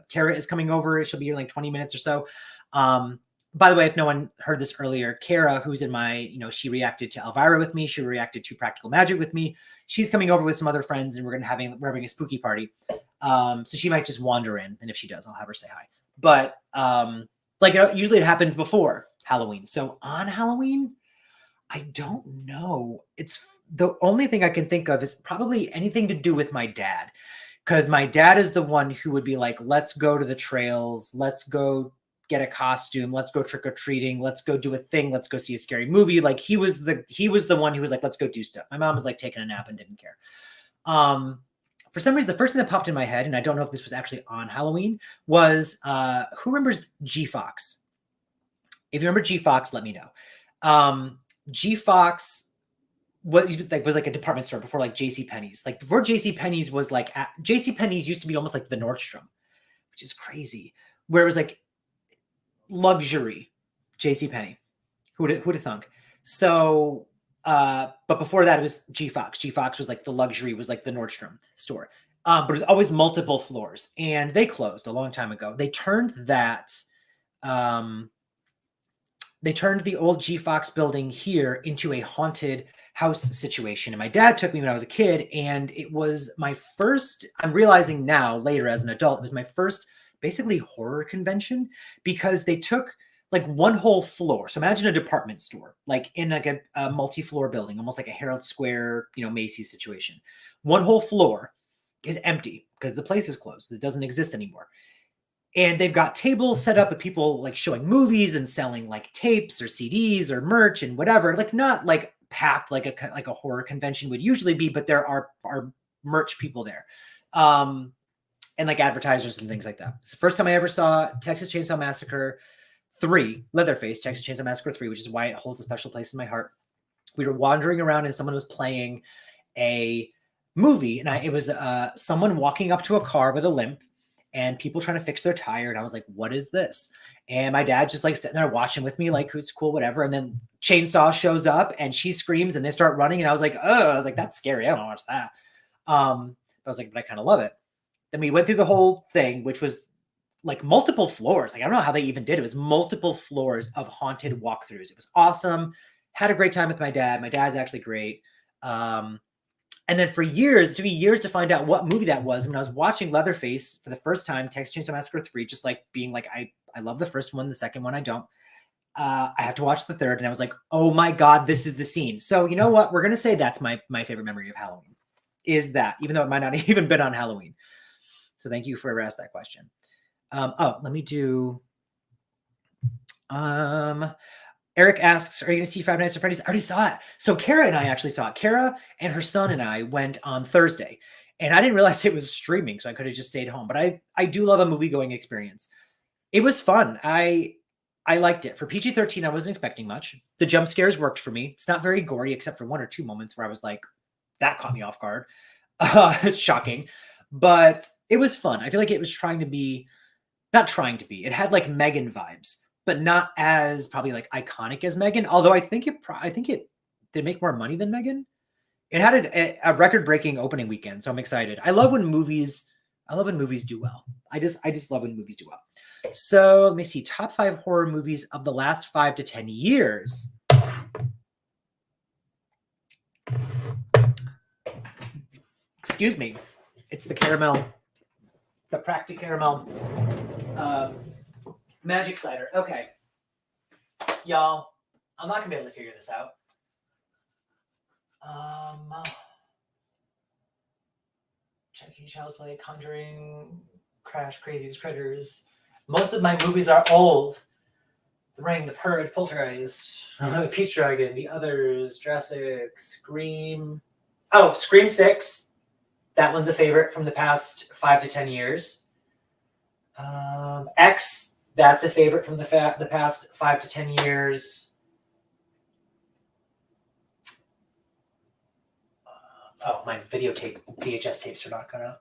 Kara is coming over. She'll be here in like 20 minutes or so. By the way, if no one heard this earlier, Kara, who's in my, she reacted to Elvira with me. She reacted to Practical Magic with me. She's coming over with some other friends, and we're having a spooky party. So she might just wander in, and if she does, I'll have her say hi. But usually it happens before Halloween. So on Halloween, I don't know. It's the only thing I can think of is probably anything to do with my dad, because my dad is the one who would be like, let's go to the trails. Let's go get a costume. Let's go trick-or-treating. Let's go do a thing. Let's go see a scary movie. Like he was the one who was like, let's go do stuff. My mom was like taking a nap and didn't care. For some reason, the first thing that popped in my head, and I don't know if this was actually on Halloween, was who remembers G Fox? If you remember G Fox, let me know. G Fox was like a department store before like JCPenney's. Like before JCPenney's was like JCPenney's used to be almost like the Nordstrom, which is crazy. Where it was like luxury JCPenney. Who'd have thunk? So but before that, it was G Fox. G Fox was like the luxury, was like the Nordstrom store. But it was always multiple floors, and they closed a long time ago. They turned that. They turned the old G Fox building here into a haunted house situation. And my dad took me when I was a kid, and it was my first, I'm realizing now later as an adult, it was my first basically horror convention, because they took like one whole floor. So imagine a department store, like in like a multi-floor building, almost like a Herald Square, Macy's situation. One whole floor is empty because the place is closed. It doesn't exist anymore. And they've got tables set up with people like showing movies and selling like tapes or CDs or merch and whatever. Like not like packed like a horror convention would usually be, but there are merch people there. And like advertisers and things like that. It's the first time I ever saw Texas Chainsaw Massacre 3, Leatherface, Texas Chainsaw Massacre 3, which is why it holds a special place in my heart. We were wandering around and someone was playing a movie, and it was someone walking up to a car with a limp and people trying to fix their tire. And I was like, what is this? And my dad just like sitting there watching with me, like, it's cool, whatever. And then Chainsaw shows up and she screams and they start running. And I was like, oh, I was like, that's scary. I don't want to watch that. I was like, but I kind of love it. Then we went through the whole thing, which was like multiple floors. Like, I don't know how they even did it. It was multiple floors of haunted walkthroughs. It was awesome. Had a great time with my dad. My dad's actually great. And then for years, it took me years to find out what movie that was. When I was watching Leatherface for the first time, Texas Chainsaw Massacre 3, just like being like, I love the first one, the second one I don't. I have to watch the third, and I was like, oh my God, this is the scene. So you know what? We're gonna say that's my favorite memory of Halloween. Is that, even though it might not even been on Halloween. So thank you for asking that question. Let me do. Eric asks, are you going to see Five Nights at Freddy's? I already saw it. So Kara and I actually saw it. Kara and her son and I went on Thursday, and I didn't realize it was streaming, so I could have just stayed home. But I do love a movie-going experience. It was fun. I liked it. For PG-13, I wasn't expecting much. The jump scares worked for me. It's not very gory, except for one or two moments where I was like, that caught me off guard. Shocking. But it was fun. I feel like it was not trying to be. It had like Megan vibes, but not as probably like iconic as Megan. Although I think it did make more money than Megan. It had a record-breaking opening weekend, so I'm excited. I love when movies do well. I just love when movies do well. So let me see. Top 5 horror movies of the last 5 to 10 years. Excuse me. It's the caramel, the Practic Caramel magic cider. Okay. Y'all, I'm not going to be able to figure this out. Chucky, Child's Play, Conjuring, Crash, Crazy Critters. Most of my movies are old. The Ring, The Purge, Poltergeist, Peach Dragon, The Others, Jurassic, Scream. Oh, Scream 6. That one's a favorite from the past 5 to 10 years. X, that's a favorite from the past 5 to 10 years. My videotape, VHS tapes are not gonna.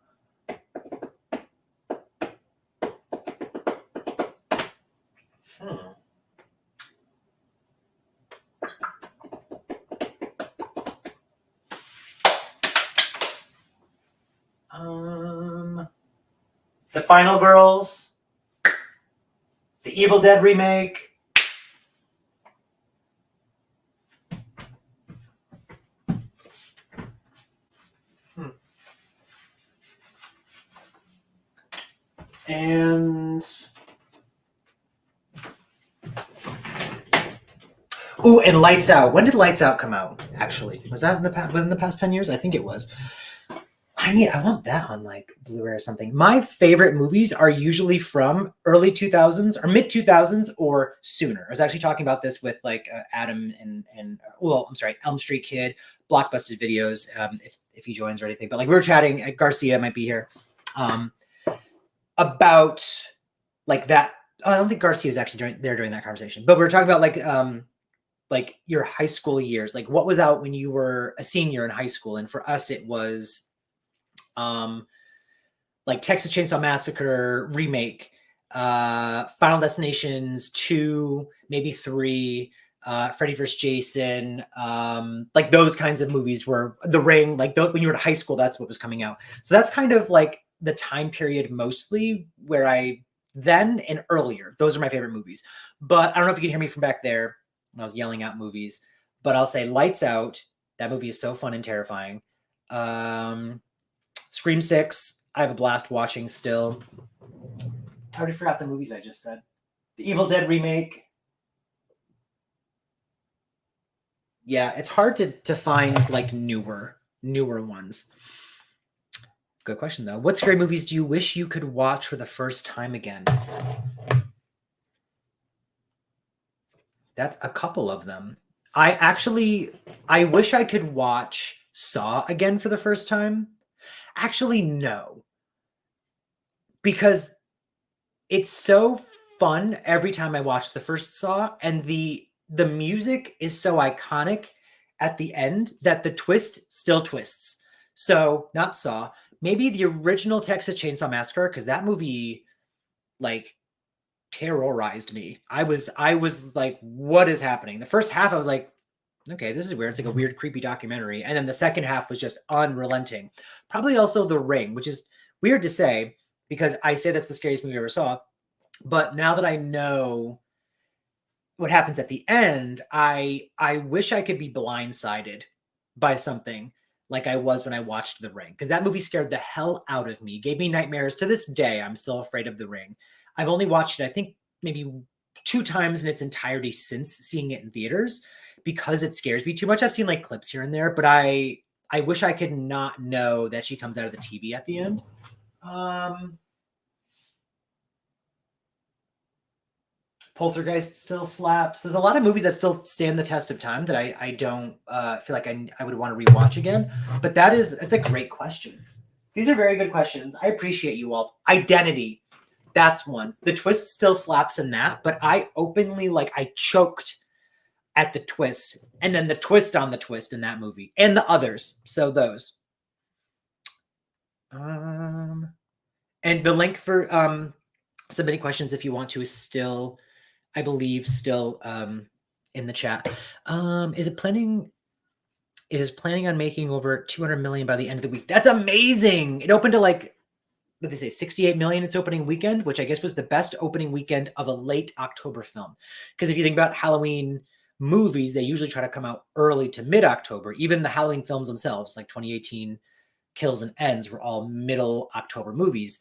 The Final Girls, the Evil Dead remake. And Lights Out. When did Lights Out come out? Actually, was that within the past 10 years? I think it was. I want that on like Blu-ray or something. My favorite movies are usually from early 2000s or mid 2000s or sooner. I was actually talking about this with like Adam and Elm Street Kid, Blockbusted videos. If he joins or anything, but like we were chatting. Garcia might be here. About like that. I don't think Garcia was actually during that conversation, but we were talking about like your high school years, like what was out when you were a senior in high school. And for us, it was like Texas Chainsaw Massacre remake, Final Destinations 2, maybe 3, Freddy vs. Jason, like those kinds of movies were The Ring, like when you were in high school, that's what was coming out. So that's kind of like the time period mostly where then and earlier, those are my favorite movies. But I don't know if you can hear me from back there when I was yelling out movies, but I'll say Lights Out. That movie is so fun and terrifying. Scream 6, I have a blast watching still. I already forgot the movies I just said. The Evil Dead remake. Yeah, it's hard to find like newer ones. Good question, though. What scary movies do you wish you could watch for the first time again? That's a couple of them. I wish I could watch Saw again for the first time. Actually, no. Because it's so fun every time I watch the first Saw, and the music is so iconic at the end that the twist still twists. So, not Saw. Maybe the original Texas Chainsaw Massacre, because that movie, like, terrorized me. I was like, what is happening? The first half, I was like, okay, this is weird. It's like a weird, creepy documentary. And then the second half was just unrelenting. Probably also The Ring, which is weird to say because I say that's the scariest movie I ever saw. But now that I know what happens at the end, I wish I could be blindsided by something. like I was when I watched The Ring, because that movie scared the hell out of me, gave me nightmares. To this day, I'm still afraid of The Ring. I've only watched it, I think, maybe 2 times in its entirety since seeing it in theaters, because it scares me too much. I've seen like clips here and there, but I wish I could not know that she comes out of the TV at the end. Poltergeist still slaps. There's a lot of movies that still stand the test of time that I don't feel like I would want to rewatch again. But it's a great question. These are very good questions. I appreciate you all. Identity, that's one. The twist still slaps in that, but I openly, I choked at the twist, and then the twist on the twist in that movie, and the others. So those. And the link for submitting questions, if you want to, is still, I believe, still in the chat. It is planning on making over 200 million by the end of the week. That's amazing. It opened to what did they say, 68 million its opening weekend, which I guess was the best opening weekend of a late October film. Because if you think about Halloween movies, they usually try to come out early to mid-October. Even the Halloween films themselves, like 2018 Kills and Ends, were all middle October movies.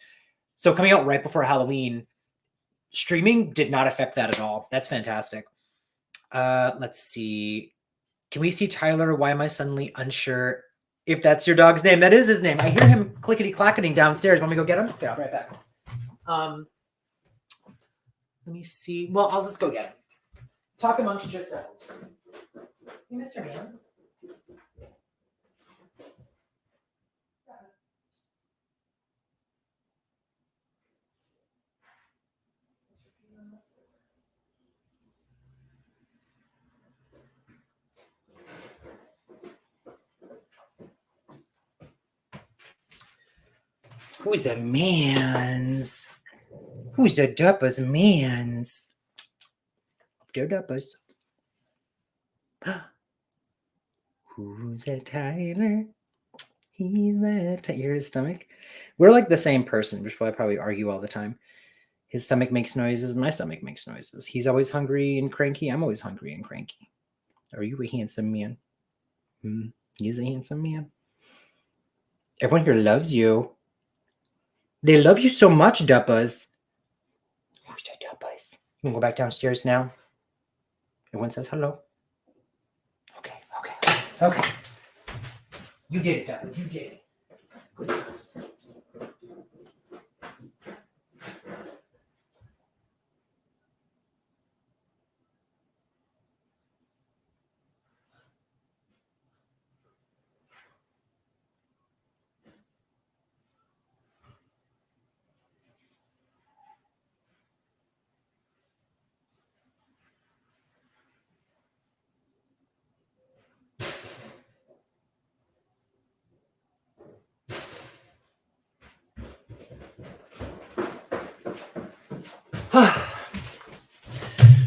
So coming out right before Halloween, streaming did not affect that at all. That's fantastic. Let's see. Can we see Tyler? Why am I suddenly unsure if that's your dog's name? That is his name. I hear him clickety-clacketing downstairs. Want me to go get him? Okay, I'll be right back. Let me see. Well, I'll just go get him. Talk amongst yourselves. Hey, Mr. Mans. Who's the mans? Who's the duppers mans? They're duppers. Who's that Tyler? He's that your stomach. We're like the same person, which is why I probably argue all the time. His stomach makes noises, my stomach makes noises. He's always hungry and cranky. I'm always hungry and cranky. Are you a handsome man? He's a handsome man. Everyone here loves you. They love you so much, Duppas. Who's the Duppas? You can go back downstairs now. Everyone says hello. Okay. You did it, Duppas. You did it. Good house.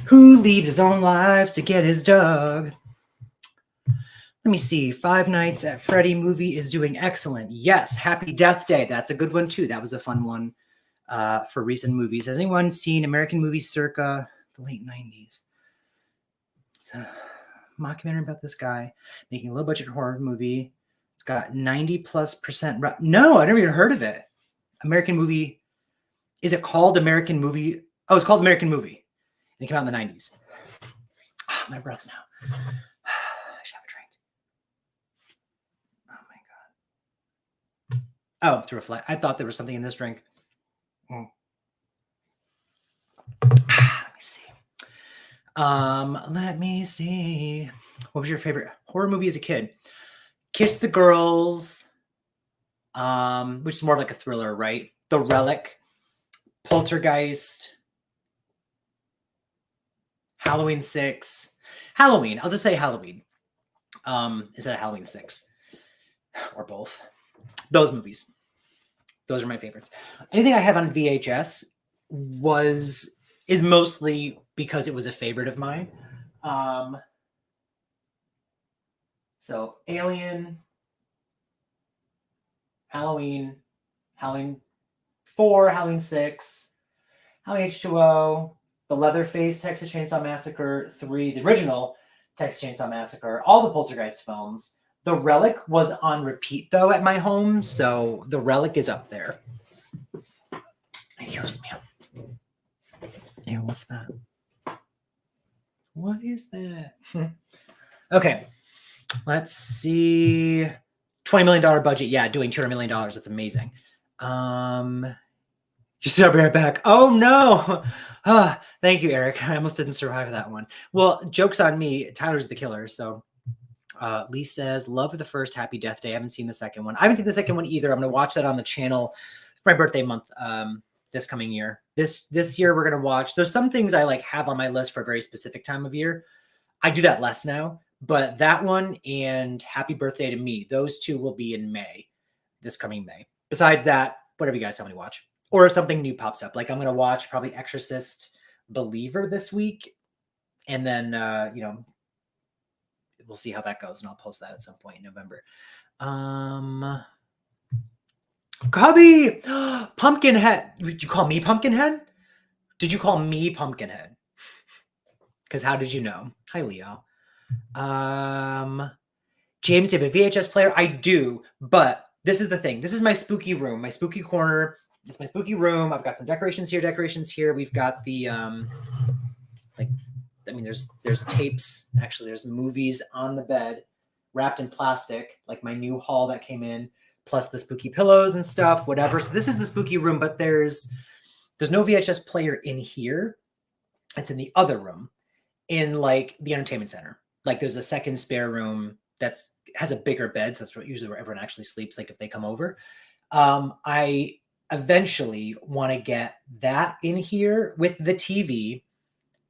Who leaves his own lives to get his dog? Let me see. Five Nights at Freddy movie is doing excellent. Yes. Happy Death Day. That's a good one, too. That was a fun one for recent movies. Has anyone seen American movies circa the late 90s? It's a mockumentary about this guy making a low-budget horror movie. It's got 90+%. No, I never even heard of it. American movie. Is it called American Movie? Oh, it's called American Movie. It came out in the 90s. Oh, my breath now. I should have a drink. Oh, my God. Oh, to reflect. I thought there was something in this drink. Let me see. What was your favorite horror movie as a kid? Kiss the Girls, which is more like a thriller, right? The Relic, Poltergeist, Halloween 6. Halloween. I'll just say Halloween. Instead of Halloween 6. Or both. Those movies. Those are my favorites. Anything I have on VHS is mostly because it was a favorite of mine. So Alien, Halloween 4, Halloween 6, Halloween H2O, the Leatherface Texas Chainsaw Massacre 3, the original Texas Chainsaw Massacre, all the Poltergeist films, The Relic was on repeat though at my home, so The Relic is up there. Excuse me. Ew, what's that? What is that? Okay, let's see. $20 million budget. Yeah, doing $200 million. That's amazing. Just be right back. Oh no. Thank you, Eric. I almost didn't survive that one. Well, joke's on me. Tyler's the killer. So Lee says, love the first Happy Death Day. I haven't seen the second one. I haven't seen the second one either. I'm going to watch that on the channel for my birthday month this coming year. This year we're going to watch. There's some things I like have on my list for a very specific time of year. I do that less now, but that one and Happy Birthday to Me, those two will be in May, this coming May. Besides that, whatever you guys tell me to watch. Or if something new pops up, like I'm going to watch probably Exorcist Believer this week. And then, we'll see how that goes. And I'll post that at some point in November. Cubby! Pumpkinhead. Did you call me Pumpkinhead? Did you call me Pumpkinhead? Because how did you know? Hi, Leo. James, do you have a VHS player? I do, but this is the thing. This is my spooky room, my spooky corner. It's my spooky room. I've got some decorations here, decorations here. We've got the, there's tapes. Actually, there's movies on the bed wrapped in plastic, like my new haul that came in, plus the spooky pillows and stuff, whatever. So this is the spooky room, but there's no VHS player in here. It's in the other room in like the entertainment center. Like there's a second spare room has a bigger bed. So that's usually where everyone actually sleeps, like if they come over. I eventually want to get that in here with the TV,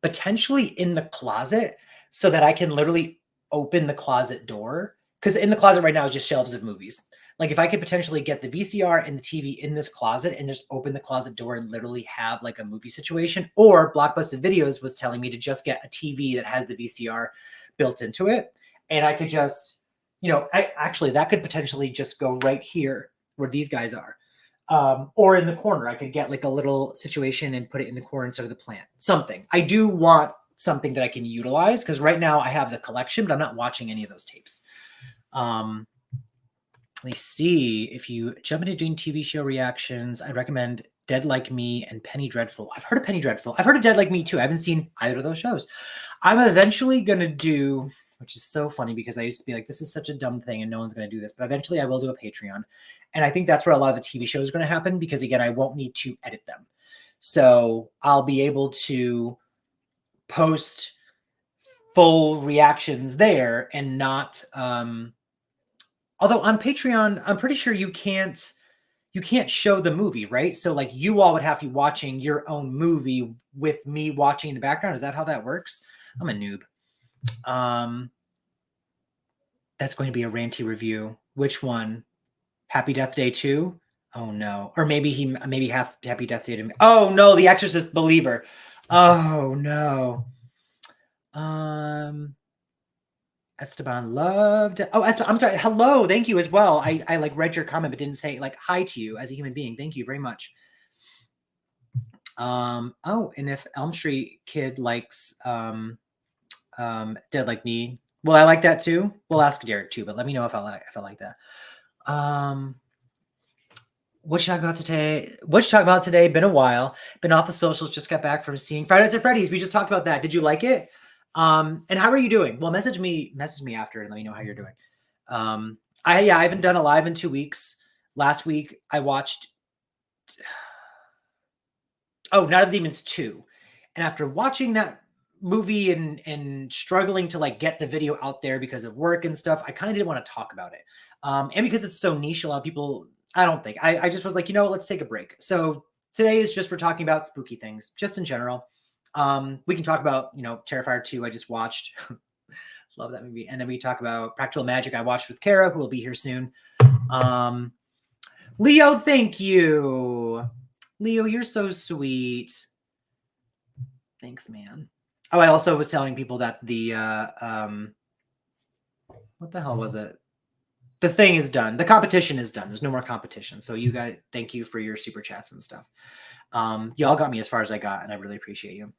potentially in the closet, so that I can literally open the closet door. Because in the closet right now is just shelves of movies. Like if I could potentially get the VCR and the TV in this closet and just open the closet door and literally have like a movie situation. Or Blockbusted Videos was telling me to just get a TV that has the VCR built into it. And I could just, that could potentially just go right here where these guys are. Or in the corner, I could get like a little situation and put it in the corner instead of the plant. Something. I do want something that I can utilize because right now I have the collection, but I'm not watching any of those tapes. Let me see. If you jump into doing TV show reactions, I recommend Dead Like Me and Penny Dreadful. I've heard of Penny Dreadful. I've heard of Dead Like Me too. I haven't seen either of those shows. I'm eventually going to do, which is so funny because I used to be like, this is such a dumb thing and no one's going to do this, but eventually I will do a Patreon. And I think that's where a lot of the TV shows are going to happen because, again, I won't need to edit them. So I'll be able to post full reactions there and not although on Patreon, I'm pretty sure you can't show the movie, right? So like you all would have to be watching your own movie with me watching in the background. Is that how that works? I'm a noob. That's going to be a ranty review. Which one? Happy Death Day 2? Oh no. Or maybe Happy Death Day to Me. Oh no, The Exorcist Believer. Oh no. Esteban loved. Oh, I'm sorry. Hello, thank you as well. I like read your comment but didn't say like hi to you as a human being. Thank you very much. Oh, and if Elm Street Kid likes Dead Like Me, well, I like that too. We'll ask Derek too, but let me know if I like that. What you talk about today? Been a while. Been off the socials. Just got back from seeing Friday Nights at Freddy's. We just talked about that. Did you like it? And how are you doing? Well, message me after and let me know how you're doing. I haven't done a live in 2 weeks. Last week I watched Night of the Demons 2. And after watching that movie and struggling to like get the video out there because of work and stuff, I kind of didn't want to talk about it. And because it's so niche, a lot of people, I just was like, let's take a break. So today is just, we're talking about spooky things, just in general. We can talk about, Terrifier 2 I just watched. Love that movie. And then we talk about Practical Magic I watched with Kara, who will be here soon. Leo, thank you. Leo, you're so sweet. Thanks, man. Oh, I also was telling people that the what the hell was it? The thing is done. The competition is done. There's no more competition. So you guys, thank you for your super chats and stuff. Y'all got me as far as I got, and I really appreciate you.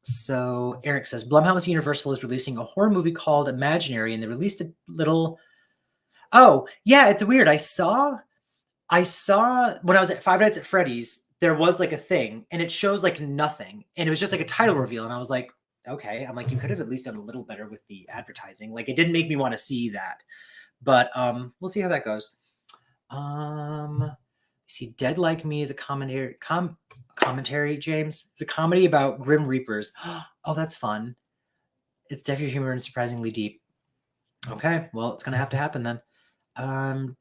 So Eric says, Blumhouse Universal is releasing a horror movie called Imaginary, and they released a little Oh, yeah, it's weird. I saw when I was at Five Nights at Freddy's, there was like a thing and it shows like nothing. And it was just like a title reveal. And I was like, okay. I'm like, you could have at least done a little better with the advertising. Like it didn't make me want to see that. But we'll see how that goes. See, Dead Like Me is a commentary, James. It's a comedy about Grim Reapers. Oh, that's fun. It's definitely humor and surprisingly deep. Okay, well, it's gonna have to happen then.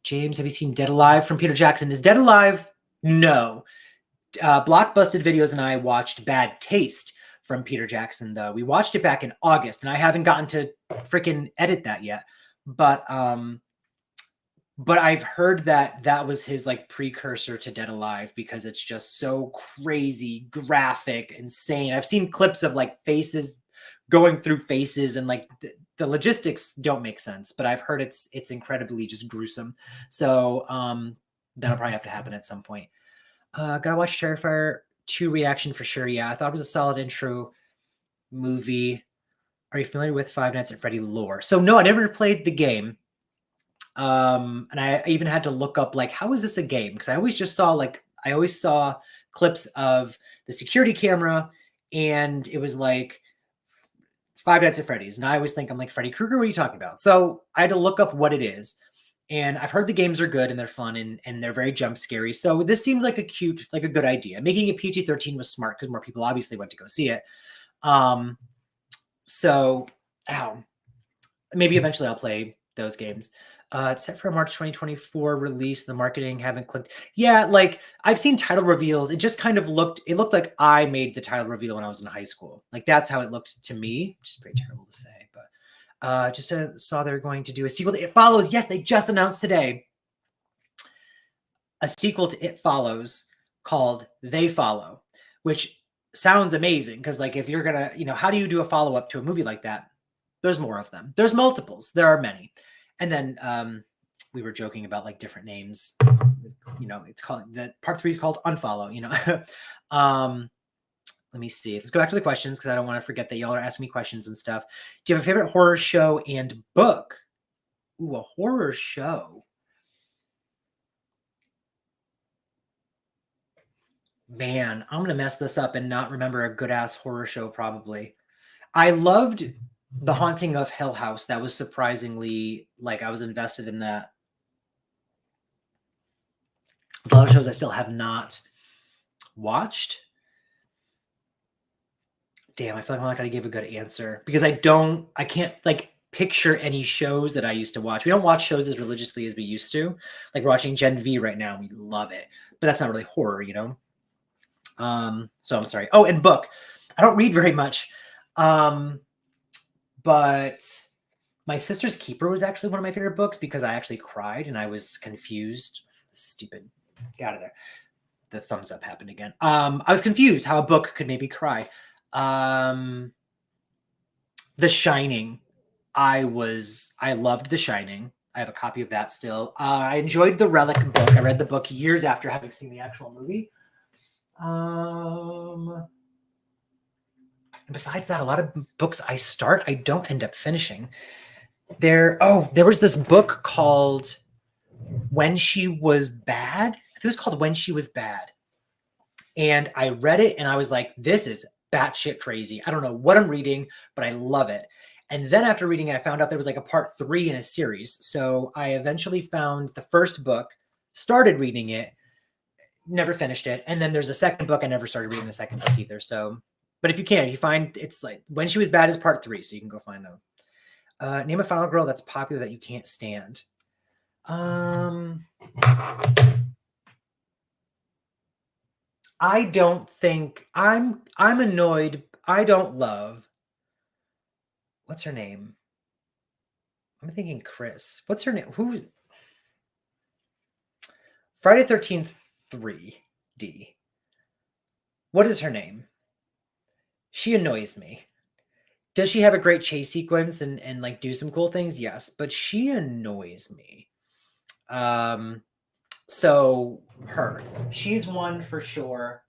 James, have you seen Dead Alive from Peter Jackson? Is Dead Alive? No. Blockbusted Videos and I watched Bad Taste from Peter Jackson, though. We watched it back in August, and I haven't gotten to freaking edit that yet. But I've heard that that was his like precursor to Dead Alive because it's just so crazy, graphic, insane. I've seen clips of like faces going through faces and like the logistics don't make sense, but I've heard it's incredibly just gruesome. So that'll probably have to happen at some point. Gotta watch Terrifier 2 reaction for sure. Yeah, I thought it was a solid intro movie. Are you familiar with Five Nights at Freddy lore? So no, I never played the game. And I even had to look up like, how is this a game? Because I always saw clips of the security camera and it was like Five Nights at Freddy's. And I always think I'm like, Freddy Krueger, what are you talking about? So I had to look up what it is. And I've heard the games are good and they're fun and they're very jump scary. So this seemed like a good idea. Making it PG-13 was smart because more people obviously went to go see it. So maybe eventually I'll play those games. It's set for a March 2024 release. The marketing haven't clicked. Yeah, like I've seen title reveals. It just kind of looked like I made the title reveal when I was in high school. Like that's how it looked to me, which is pretty terrible to say. But just saw they're going to do a sequel to It Follows. Yes, they just announced today a sequel to It Follows called They Follow, which sounds amazing because like if you're gonna, how do you do a follow-up to a movie like that? There's more of them. There's multiples. There are many. And then we were joking about like different names. It's called part 3 is called Unfollow. Let me see. Let's go back to the questions because I don't want to forget that y'all are asking me questions and stuff. Do you have a favorite horror show and book? Ooh, a horror show. Man, I'm gonna mess this up and not remember a good ass horror show. Probably. I loved The Haunting of Hill House. That was surprisingly, like, I was invested in that. There's a lot of shows I still have not watched. Damn, I feel like I'm not going to give a good answer because I can't, like, picture any shows that I used to watch. We don't watch shows as religiously as we used to. Like, we're watching Gen V right now. We love it. But that's not really horror, So I'm sorry. Oh, and book. I don't read very much. But My Sister's Keeper was actually one of my favorite books because I actually cried and I was confused. Stupid. Get out of there. The thumbs up happened again. I was confused how a book could make me cry. The Shining. I loved The Shining. I have a copy of that still. I enjoyed the Relic book. I read the book years after having seen the actual movie. Besides that, a lot of books I start, I don't end up finishing. There was this book called When She Was Bad. I think it was called When She Was Bad. And I read it and I was like, this is batshit crazy. I don't know what I'm reading, but I love it. And then after reading it, I found out there was like a part 3 in a series. So I eventually found the first book, started reading it, never finished it. And then there's a second book. I never started reading the second book either. So, but if you find it's like When She Was Bad is part 3. So you can go find them. Name a final girl that's popular that you can't stand. I don't think I'm annoyed. I don't love. What's her name? I'm thinking Chris. What's her name? Who? Friday 13th 3D. What is her name? She annoys me. Does she have a great chase sequence and like do some cool things? Yes, but she annoys me. So her. She's one for sure.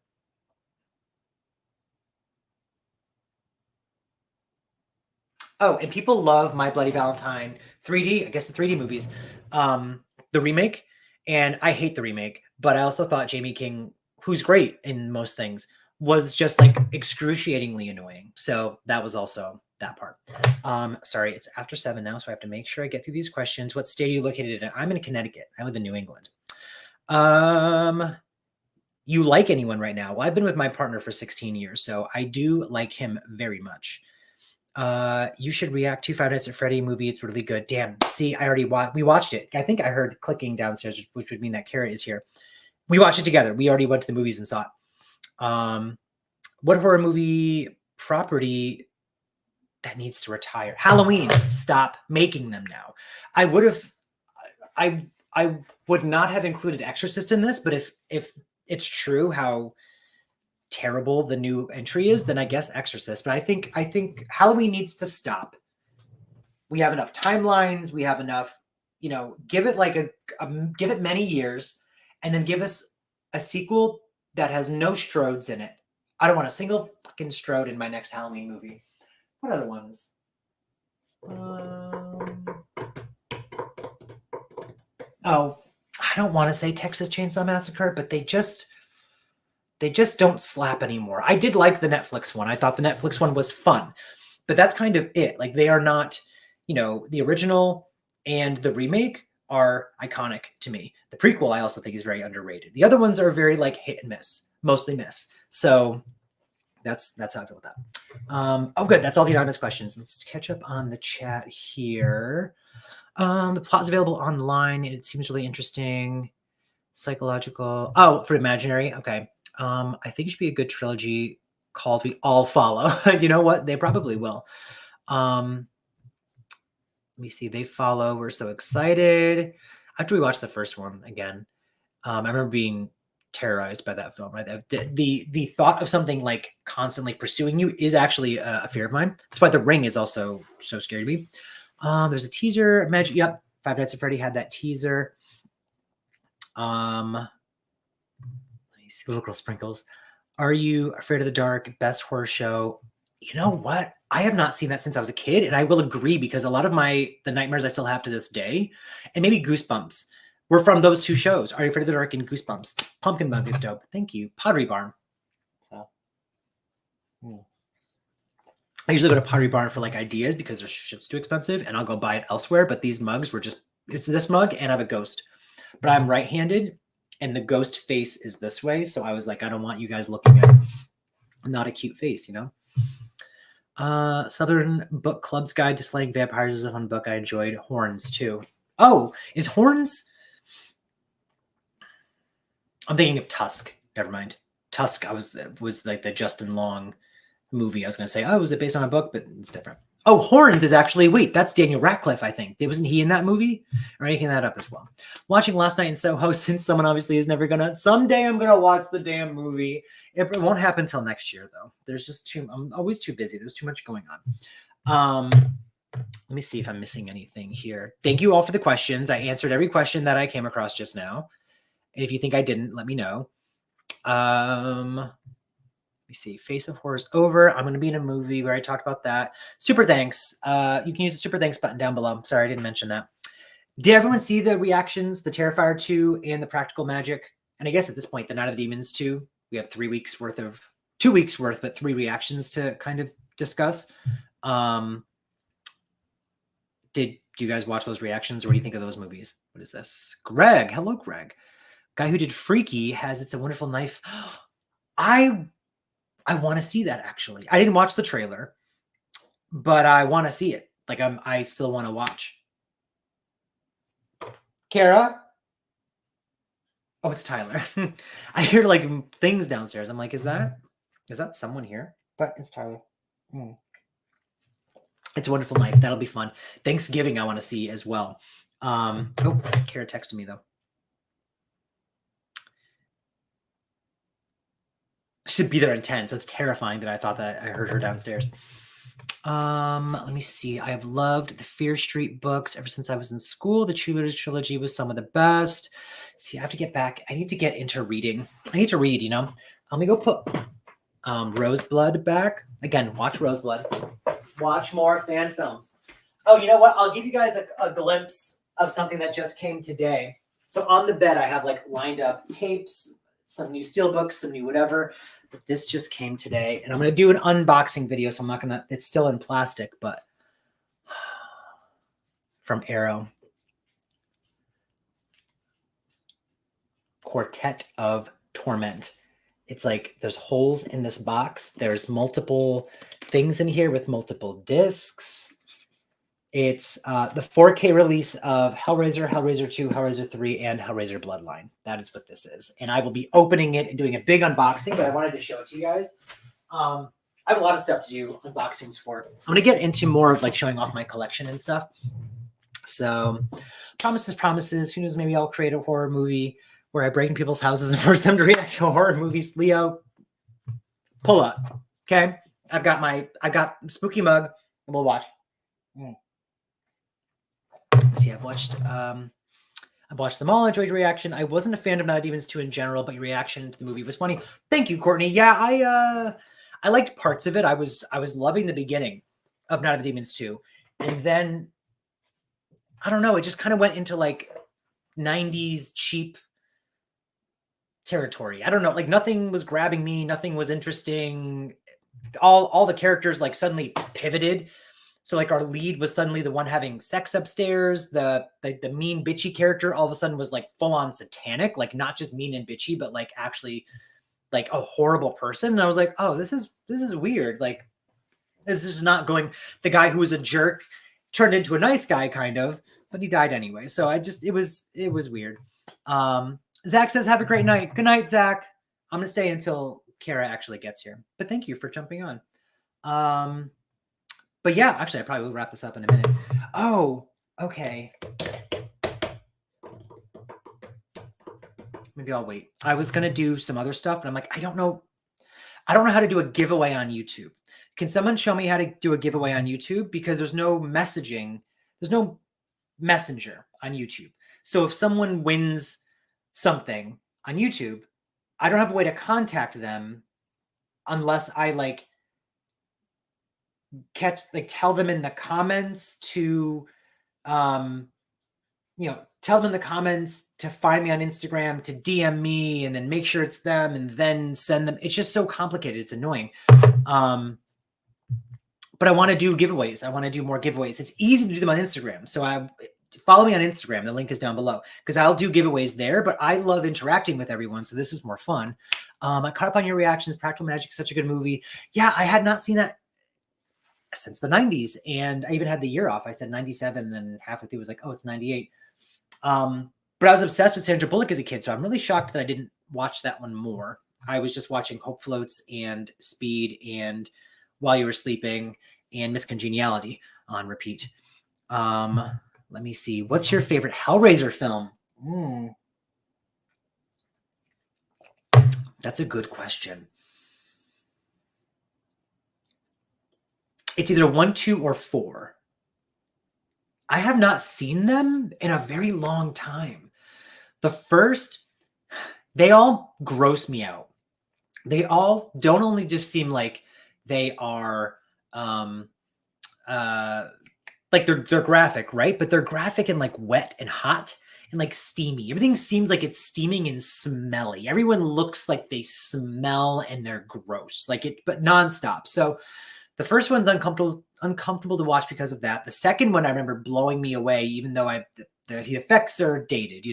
Oh, and people love My Bloody Valentine 3D. I guess the 3D movies. the remake, and I hate the remake, but I also thought Jamie King, who's great in most things, was just like excruciatingly annoying. So that was also that part. Sorry, it's after 7 now, so I have to make sure I get through these questions. What state are you located in? I'm in Connecticut. I live in New England. You like anyone right now? Well, I've been with my partner for 16 years, so I do like him very much. You should react to Five Nights at Freddy movie. It's really good. Damn. See, I already we watched it. I think I heard clicking downstairs, which would mean that Kara is here. We watched it together. We already went to the movies and saw it. What horror movie property that needs to retire? Halloween. Stop making them now. I would not have included Exorcist in this, but if it's true how terrible the new entry is, then I guess Exorcist. But I think Halloween needs to stop. We have enough timelines. We have enough, give it like give it many years, and then give us a sequel that has no Strodes in it. I don't want a single fucking Strode in my next Halloween movie. What other ones? Oh, I don't want to say Texas Chainsaw Massacre, but they just don't slap anymore. I did like the Netflix one. I thought the Netflix one was fun, but that's kind of it. Like, they are not, the original and the remake are iconic to me. The prequel I also think is very underrated. The other ones are very like hit and miss, mostly miss. So that's how I feel with that. Oh, good. That's all the anonymous questions. Let's catch up on the chat here. The plot is available online, and it seems really interesting. Psychological. Oh, for Imaginary. Okay. I think it should be a good trilogy called We All Follow. You know what? They probably will. Let me see. They Follow. We're so excited. After we watched the first one again, I remember being terrorized by that film. Right? The thought of something like constantly pursuing you is actually a fear of mine. That's why The Ring is also so scary to me. There's a teaser. Imagine. Yep. Five Nights at Freddy had that teaser. Let me see. Little Girl Sprinkles. Are You Afraid of the Dark? Best horror show. You know what? I have not seen that since I was a kid, and I will agree, because a lot of the nightmares I still have to this day, and maybe Goosebumps, were from those two shows. Are You Afraid of the Dark and Goosebumps. Pumpkin Bug is dope. Thank you. Pottery Barn. So, I usually go to Pottery Barn for like ideas because their shit's too expensive, and I'll go buy it elsewhere. But these mugs were it's this mug, and I have a ghost. But I'm right-handed, and the ghost face is this way. So I was like, I don't want you guys looking at not a cute face, Southern Book Club's Guide to Slaying Vampires is a fun book. I enjoyed. Horns too. Oh, is Horns? I'm thinking of Tusk. Never mind. Tusk. Was like the Justin Long movie. I was going to say, oh, was it based on a book? But it's different. Oh, Horns is actually, wait, that's Daniel Radcliffe, I think. Wasn't he in that movie? Or making that up as well. Watching Last Night in Soho, since someone obviously is never going to, someday I'm going to watch the damn movie. It won't happen until next year, though. There's just I'm always too busy. There's too much going on. Let me see if I'm missing anything here. Thank you all for the questions. I answered every question that I came across just now. If you think I didn't, let me know. Let me see. Face of Horror is over. I'm going to be in a movie where I talked about that. Super thanks. You can use the super thanks button down below. Sorry, I didn't mention that. Did everyone see the reactions, the Terrifier 2 and the Practical Magic? And I guess at this point, the Night of the Demons 2. We have 2 weeks worth, but 3 reactions to kind of discuss. Do you guys watch those reactions, or what do you think of those movies? What is this? Greg. Hello, Greg. Guy who did Freaky has It's a Wonderful Knife. I want to see that, actually. I didn't watch the trailer, but I want to see it. Like, I still want to watch. Kara? Oh, it's Tyler. I hear like things downstairs. I'm like, is that someone here? But it's Tyler. It's a Wonderful Knife. That'll be fun. Thanksgiving I want to see as well. Oh, Kara texted me though. Should be there in 10, so it's terrifying that I thought that I heard her downstairs. Let me see. I have loved the Fear Street books ever since I was in school. The Cheerleaders trilogy was some of the best. See, I have to get back. I need to get into reading. I need to read, Let me go put Roseblood back. Again, watch Roseblood. Watch more fan films. Oh, you know what? I'll give you guys a glimpse of something that just came today. So on the bed, I have like lined up tapes, some new steelbooks, some new whatever. But this just came today, and I'm going to do an unboxing video. So I'm not going to, it's still in plastic, but from Arrow. Quartet of Torment. It's like there's holes in this box. There's multiple things in here with multiple discs. It's the 4K release of Hellraiser, Hellraiser 2, Hellraiser 3, and Hellraiser Bloodline. That is what this is. And I will be opening it and doing a big unboxing, but I wanted to show it to you guys. I have a lot of stuff to do unboxings for. I'm going to get into more of like showing off my collection and stuff. So promises. Who knows, maybe I'll create a horror movie where I break in people's houses and force them to react to horror movies. Leo, pull up. Okay. I've got spooky mug, and we'll watch. See, I've watched them all, enjoyed your reaction. I wasn't a fan of Night of Demons 2 in general, but your reaction to the movie was funny. Thank you, Courtney. Yeah, I liked parts of it. I was loving the beginning of Night of the Demons 2. And then I don't know, it just kind of went into like 90s cheap territory. I don't know, like nothing was grabbing me, nothing was interesting. All the characters like suddenly pivoted. So like our lead was suddenly the one having sex upstairs. The mean bitchy character all of a sudden was like full on satanic, like not just mean and bitchy, but like actually like a horrible person. And I was like, oh, this is weird. Like this is not going. The guy who was a jerk turned into a nice guy kind of, but he died anyway. So it was weird. Zach says, have a great night. Good night, Zach. I'm going to stay until Kara actually gets here, but thank you for jumping on. But yeah, actually, I probably will wrap this up in a minute. Oh, okay. Maybe I'll wait. I was going to do some other stuff, but I'm like, I don't know how to do a giveaway on YouTube. Can someone show me how to do a giveaway on YouTube? Because there's no messaging. There's no messenger on YouTube. So if someone wins something on YouTube, I don't have a way to contact them unless I like tell them in the comments to tell them in the comments to find me on Instagram, to DM me, and then make sure it's them and then send them. It's just so complicated. It's annoying. But I want to do giveaways. I want to do more giveaways. It's easy to do them on Instagram. So follow me on Instagram. The link is down below because I'll do giveaways there, but I love interacting with everyone. So this is more fun. I caught up on your reactions. Practical Magic, such a good movie. Yeah, I had not seen that since the 90s. And I even had the year off. I said 97, then halfway through was like, oh, it's 98. But I was obsessed with Sandra Bullock as a kid. So I'm really shocked that I didn't watch that one more. I was just watching Hope Floats and Speed and While You Were Sleeping and Miss Congeniality on repeat. Let me see. What's your favorite Hellraiser film? That's a good question. It's either 1, 2, or 4. I have not seen them in a very long time. The first, they all gross me out. They all don't only just seem like they are like they're graphic, right? But they're graphic and like wet and hot and like steamy. Everything seems like it's steaming and smelly. Everyone looks like they smell and they're gross, but nonstop. So the first one's uncomfortable to watch because of that. The second one I remember blowing me away, even though the effects are dated,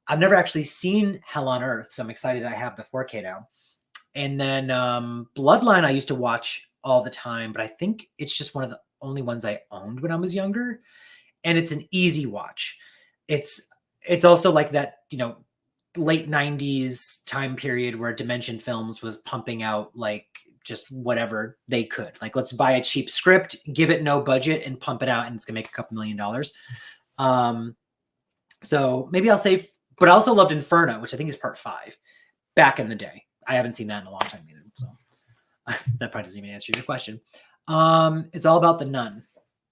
I've never actually seen Hell on Earth, so I'm excited I have the 4K now. And then Bloodline I used to watch all the time, but I think it's just one of the only ones I owned when I was younger. And it's an easy watch. It's also like that, late 90s time period where Dimension Films was pumping out like just whatever they could. Like, let's buy a cheap script, give it no budget, and pump it out, and it's gonna make a couple $1 million. So maybe I'll say, but I also loved Inferno, which I think is part 5 back in the day. I haven't seen that in a long time either. So that probably doesn't even answer your question. It's all about the nun.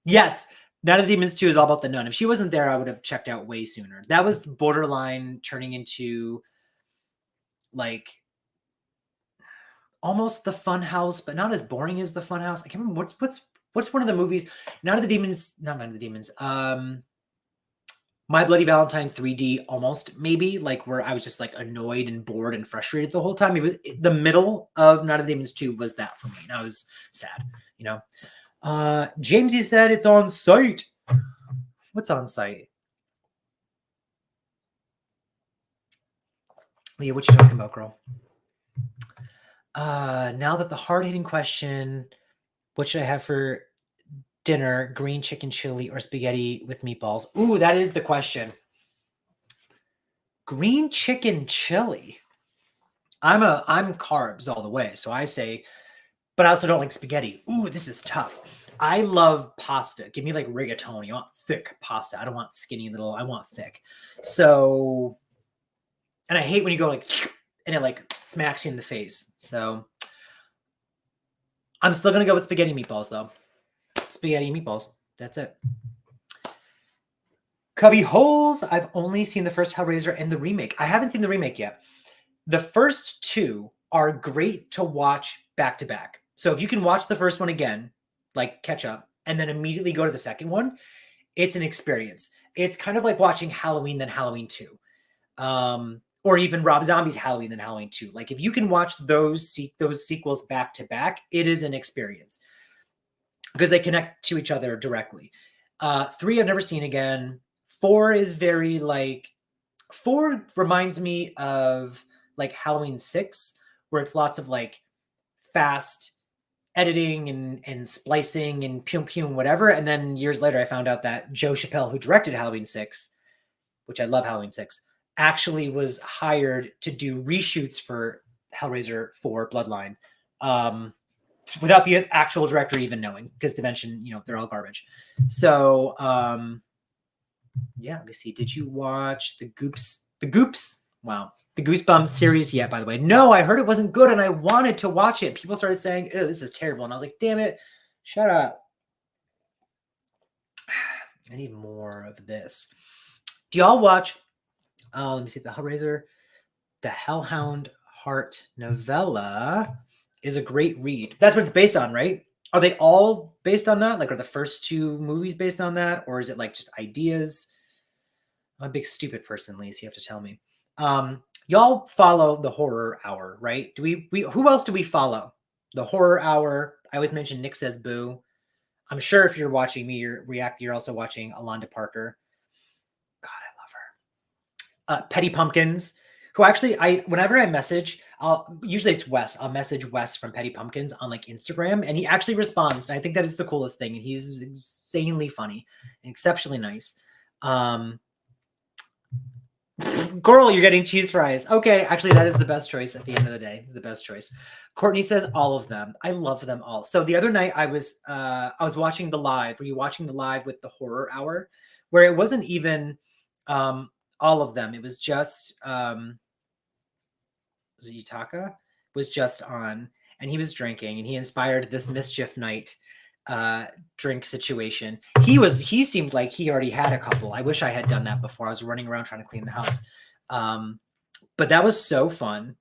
Yes, Night of the Demons 2 is all about the nun. If she wasn't there, I would have checked out way sooner. That was borderline turning into like almost the Fun House, but not as boring as the Fun House. I can't remember what's one of the movies. Not of the Demons. My Bloody Valentine 3D almost maybe, like where I was just like annoyed and bored and frustrated the whole time. It was the middle of Night of the Demons 2 was that for me. And I was sad, you know. Jamesy said it's on site. What's on site? Leah, what you talking about, girl? Now that the hard-hitting question, what should I have for dinner? Green chicken chili or spaghetti with meatballs? Ooh, that is the question. Green chicken chili. I'm carbs all the way, so I say, but I also don't like spaghetti. Ooh, this is tough. I love pasta. Give me like rigatoni. I want thick pasta. I don't want skinny little. I want thick. So, and I hate when you go like, and it like smacks you in the face. So, I'm still gonna go with spaghetti meatballs though. Spaghetti meatballs. That's it. Cubbyholes. I've only seen the first Hellraiser and the remake. I haven't seen the remake yet. The first two are great to watch back to back. So if you can watch the first one again, like catch up, and then immediately go to the second one, it's an experience. It's kind of like watching Halloween then Halloween 2. Or even Rob Zombie's Halloween then Halloween 2. Like if you can watch those sequels back to back, it is an experience because they connect to each other directly. 3 I've never seen again. 4 is very like 4 reminds me of like Halloween 6, where it's lots of like fast editing and splicing and pew pew and whatever. And then years later, I found out that Joe Chappelle, who directed Halloween 6, which I love Halloween 6, actually was hired to do reshoots for Hellraiser 4 Bloodline, without the actual director even knowing, because Dimension, they're all garbage. So, yeah, let me see. Did you watch the Goops? Wow. The Goosebumps series yet, by the way? No, I heard it wasn't good and I wanted to watch it. People started saying, "Oh, this is terrible." And I was like, damn it, shut up. I need more of this. Do y'all watch, let me see, the Hellraiser, the Hellhound Heart novella is a great read. That's what it's based on, right? Are they all based on that? Like, are the first 2 movies based on that? Or is it like just ideas? I'm a big stupid person, Lise. You have to tell me. Y'all follow the Horror Hour, right? Do we who else do we follow? The Horror Hour. I always mention Nick Says Boo. I'm sure if you're watching me, you're also watching Alonda Parker. God, I love her. Petty Pumpkins, who actually whenever I message, usually it's Wes. I'll message Wes from Petty Pumpkins on like Instagram, and he actually responds. And I think that is the coolest thing. And he's insanely funny and exceptionally nice. Girl, you're getting cheese fries. Okay, actually, that is the best choice at the end of the day. It's the best choice. Courtney says all of them. I love them all. So the other night I was watching the live. Were you watching the live with the Horror Hour, where it wasn't even all of them? It was just was it Yutaka was just on, and he was drinking, and he inspired this Mischief night drink situation. He seemed like he already had a couple. I wish I had done that before. I was running around trying to clean the house. But that was so fun.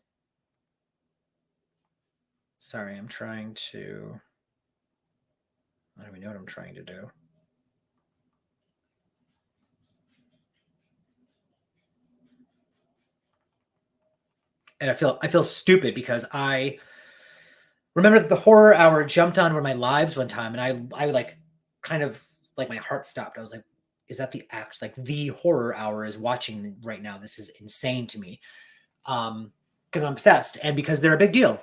Sorry, I'm trying to, I don't even know what I'm trying to do. And I feel stupid because I remember that the Horror Hour jumped on one of my lives one time, and I like kind of like my heart stopped. I was like, is that the act? Like the Horror Hour is watching right now. This is insane to me. Because I'm obsessed and because they're a big deal,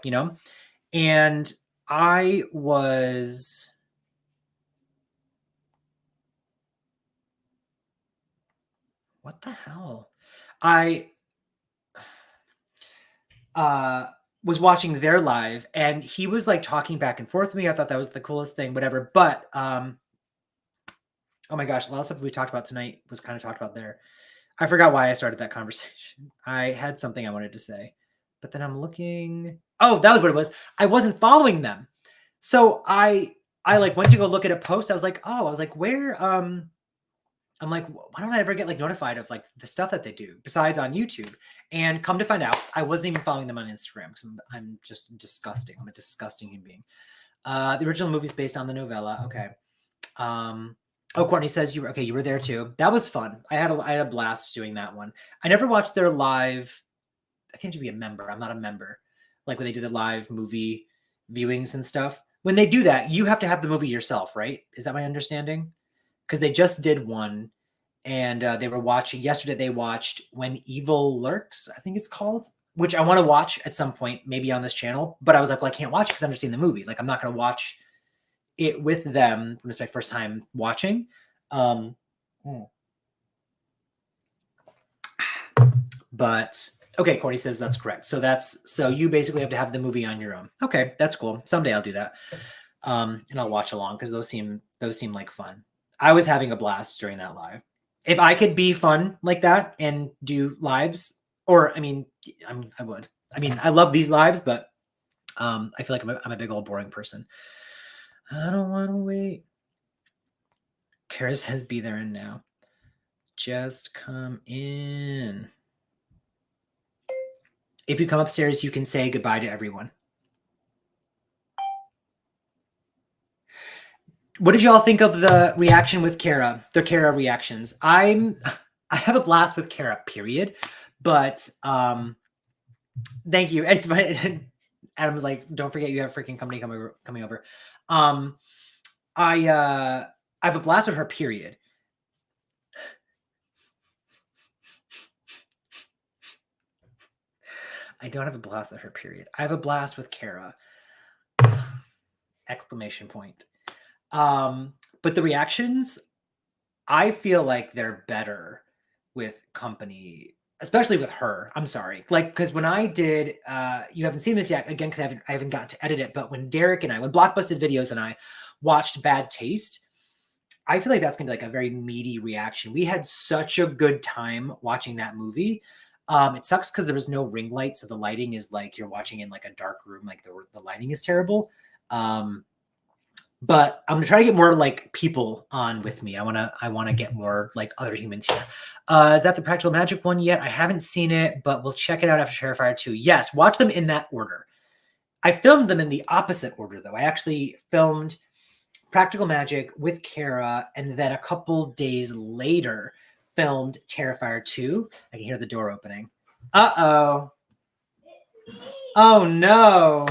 And I was what the hell? I was watching their live, and he was like talking back and forth with me. I thought that was the coolest thing, whatever. But oh my gosh, a lot of stuff we talked about tonight was kind of talked about there. I forgot why I started that conversation. I had something I wanted to say, but then I'm looking. Oh, that was what it was. I wasn't following them. So I like went to go look at a post. I was like, where I'm like, why don't I ever get like notified of like the stuff that they do besides on YouTube? And come to find out, I wasn't even following them on Instagram because I'm just disgusting. I'm a disgusting human being. The original movie is based on the novella. Okay. Oh, Courtney says you were there too. That was fun. I had a blast doing that one. I never watched their live. I think to be a member. I'm not a member. Like when they do the live movie viewings and stuff. When they do that, you have to have the movie yourself, right? Is that my understanding? Because they just did one, and they were watching yesterday. They watched When Evil Lurks, I think it's called, which I want to watch at some point, maybe on this channel. But I was like, well, I can't watch it because I've never seen the movie. Like, I'm not going to watch it with them. It's my first time watching. But okay, Courtney says that's correct. So you basically have to have the movie on your own. Okay, that's cool. Someday I'll do that. And I'll watch along because those seem like fun. I was having a blast during that live. If I could be fun like that and do lives, or I mean, I would. I mean, I love these lives, but I feel like I'm a big old boring person. I don't want to wait. Kara says, be there and now. Just come in. If you come upstairs, you can say goodbye to everyone. What did y'all think of the reaction with Kara? The Kara reactions. I have a blast with Kara, period. But thank you. It's my Adam's like, don't forget you have freaking company coming over. I have a blast with her, period. I don't have a blast with her, period. I have a blast with Kara. Exclamation point. But the reactions, I feel like they're better with company, especially with her. I'm sorry. Like, because when I did, you haven't seen this yet, again, because I haven't gotten to edit it, but when Derek and when Blockbusted Videos and I watched Bad Taste, I feel like that's going to be like a very meaty reaction. We had such a good time watching that movie. It sucks because there was no ring light, so the lighting is like you're watching in like a dark room, like the lighting is terrible. But I'm gonna try to get more like people on with me. I wanna get more like other humans here. Is that the Practical Magic one yet? I haven't seen it, but we'll check it out after Terrifier 2. Yes, watch them in that order. I filmed them in the opposite order though. I actually filmed Practical Magic with Kara, and then a couple days later filmed Terrifier 2. I can hear the door opening. Uh-oh. Oh no.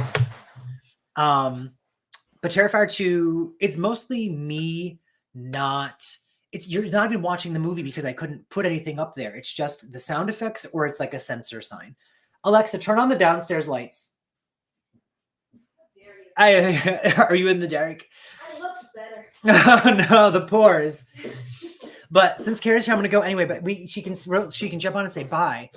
But Terrifier 2, it's mostly me you're not even watching the movie because I couldn't put anything up there. It's just the sound effects or it's like a sensor sign. Alexa, turn on the downstairs lights. Are you in the dark? I looked better. Oh no, the pores. But since Kara's here, I'm gonna go anyway. But she can jump on and say bye,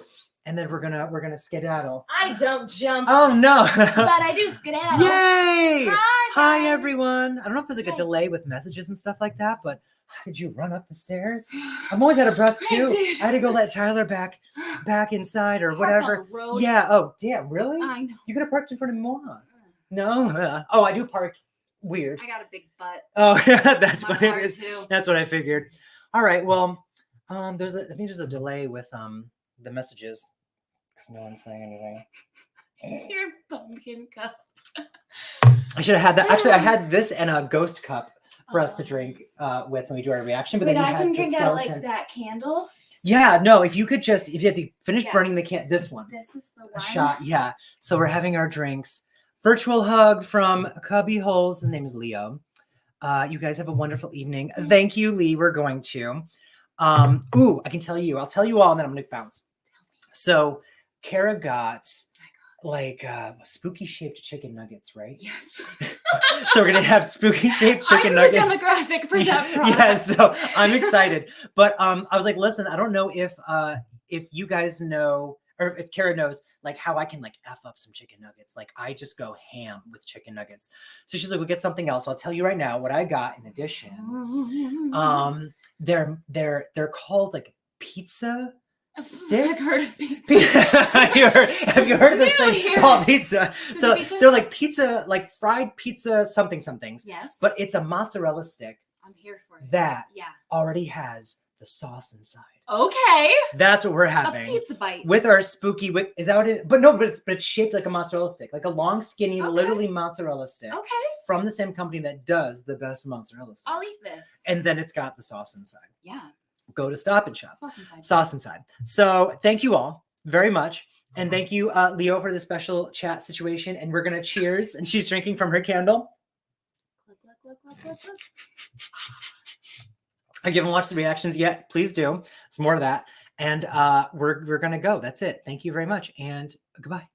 and then we're gonna skedaddle. I don't jump. Oh no! But I do skedaddle. Yay! Hi guys. everyone. I don't know if there's like a delay with messages and stuff like that, but how did you run up the stairs? I'm always out of breath too. I had to go let Tyler back inside or whatever. Yeah. Oh damn! Really? I know. You could have parked in front of Moron. No. Oh, I do park weird. I got a big butt. Oh, that's My what it car, is. too. That's what I figured. All right. Well, I think there's a delay with the messages because no one's saying anything. Your pumpkin cup. I should have had that. Actually, I had this and a ghost cup for us to drink with when we do our reaction. But Wait, then you I had can the drink out skeleton. like that candle. Yeah. No. If you have to finish Yeah. burning this one. This is the one. A shot. Yeah. So we're having our drinks. Virtual hug from Cubbyholes. His name is Leo. You guys have a wonderful evening. Thank you, Lee. We're going to. Ooh, I can tell you. I'll tell you all, and then I'm going to bounce. So Kara got like spooky shaped chicken nuggets, right? Yes. So we're going to have spooky shaped chicken I'm nuggets. the demographic for that product. Yeah, so I'm excited. But I was like, listen, I don't know if you guys know or if Kara knows like how I can like F up some chicken nuggets. Like I just go ham with chicken nuggets. So she's like, we'll get something else. So I'll tell you right now what I got in addition. They're called like pizza sticks. I've heard of pizza. Have you heard of this thing called pizza? So pizza? they're like pizza, like fried pizza, somethings. Yes. But it's a mozzarella stick I'm here for it. that Yeah. already has the sauce inside. Okay. That's what we're A having. pizza bite. With our spooky, is that what it? But no, but it's shaped like a mozzarella stick, like a long, skinny, Okay. literally mozzarella stick. Okay. from the same company that does the best mozzarella sticks. I'll eat this. And then it's got the sauce inside. Yeah. Go to Stop and Shop. Sauce inside. Sauce inside. So thank you all very much. And thank you, Leo, for the special chat situation. And we're going to cheers. And she's drinking from her candle. Look, look, look, look, look, look. If you haven't watched the reactions yet, please do. It's more of that. And we're going to go. That's it. Thank you very much. And goodbye.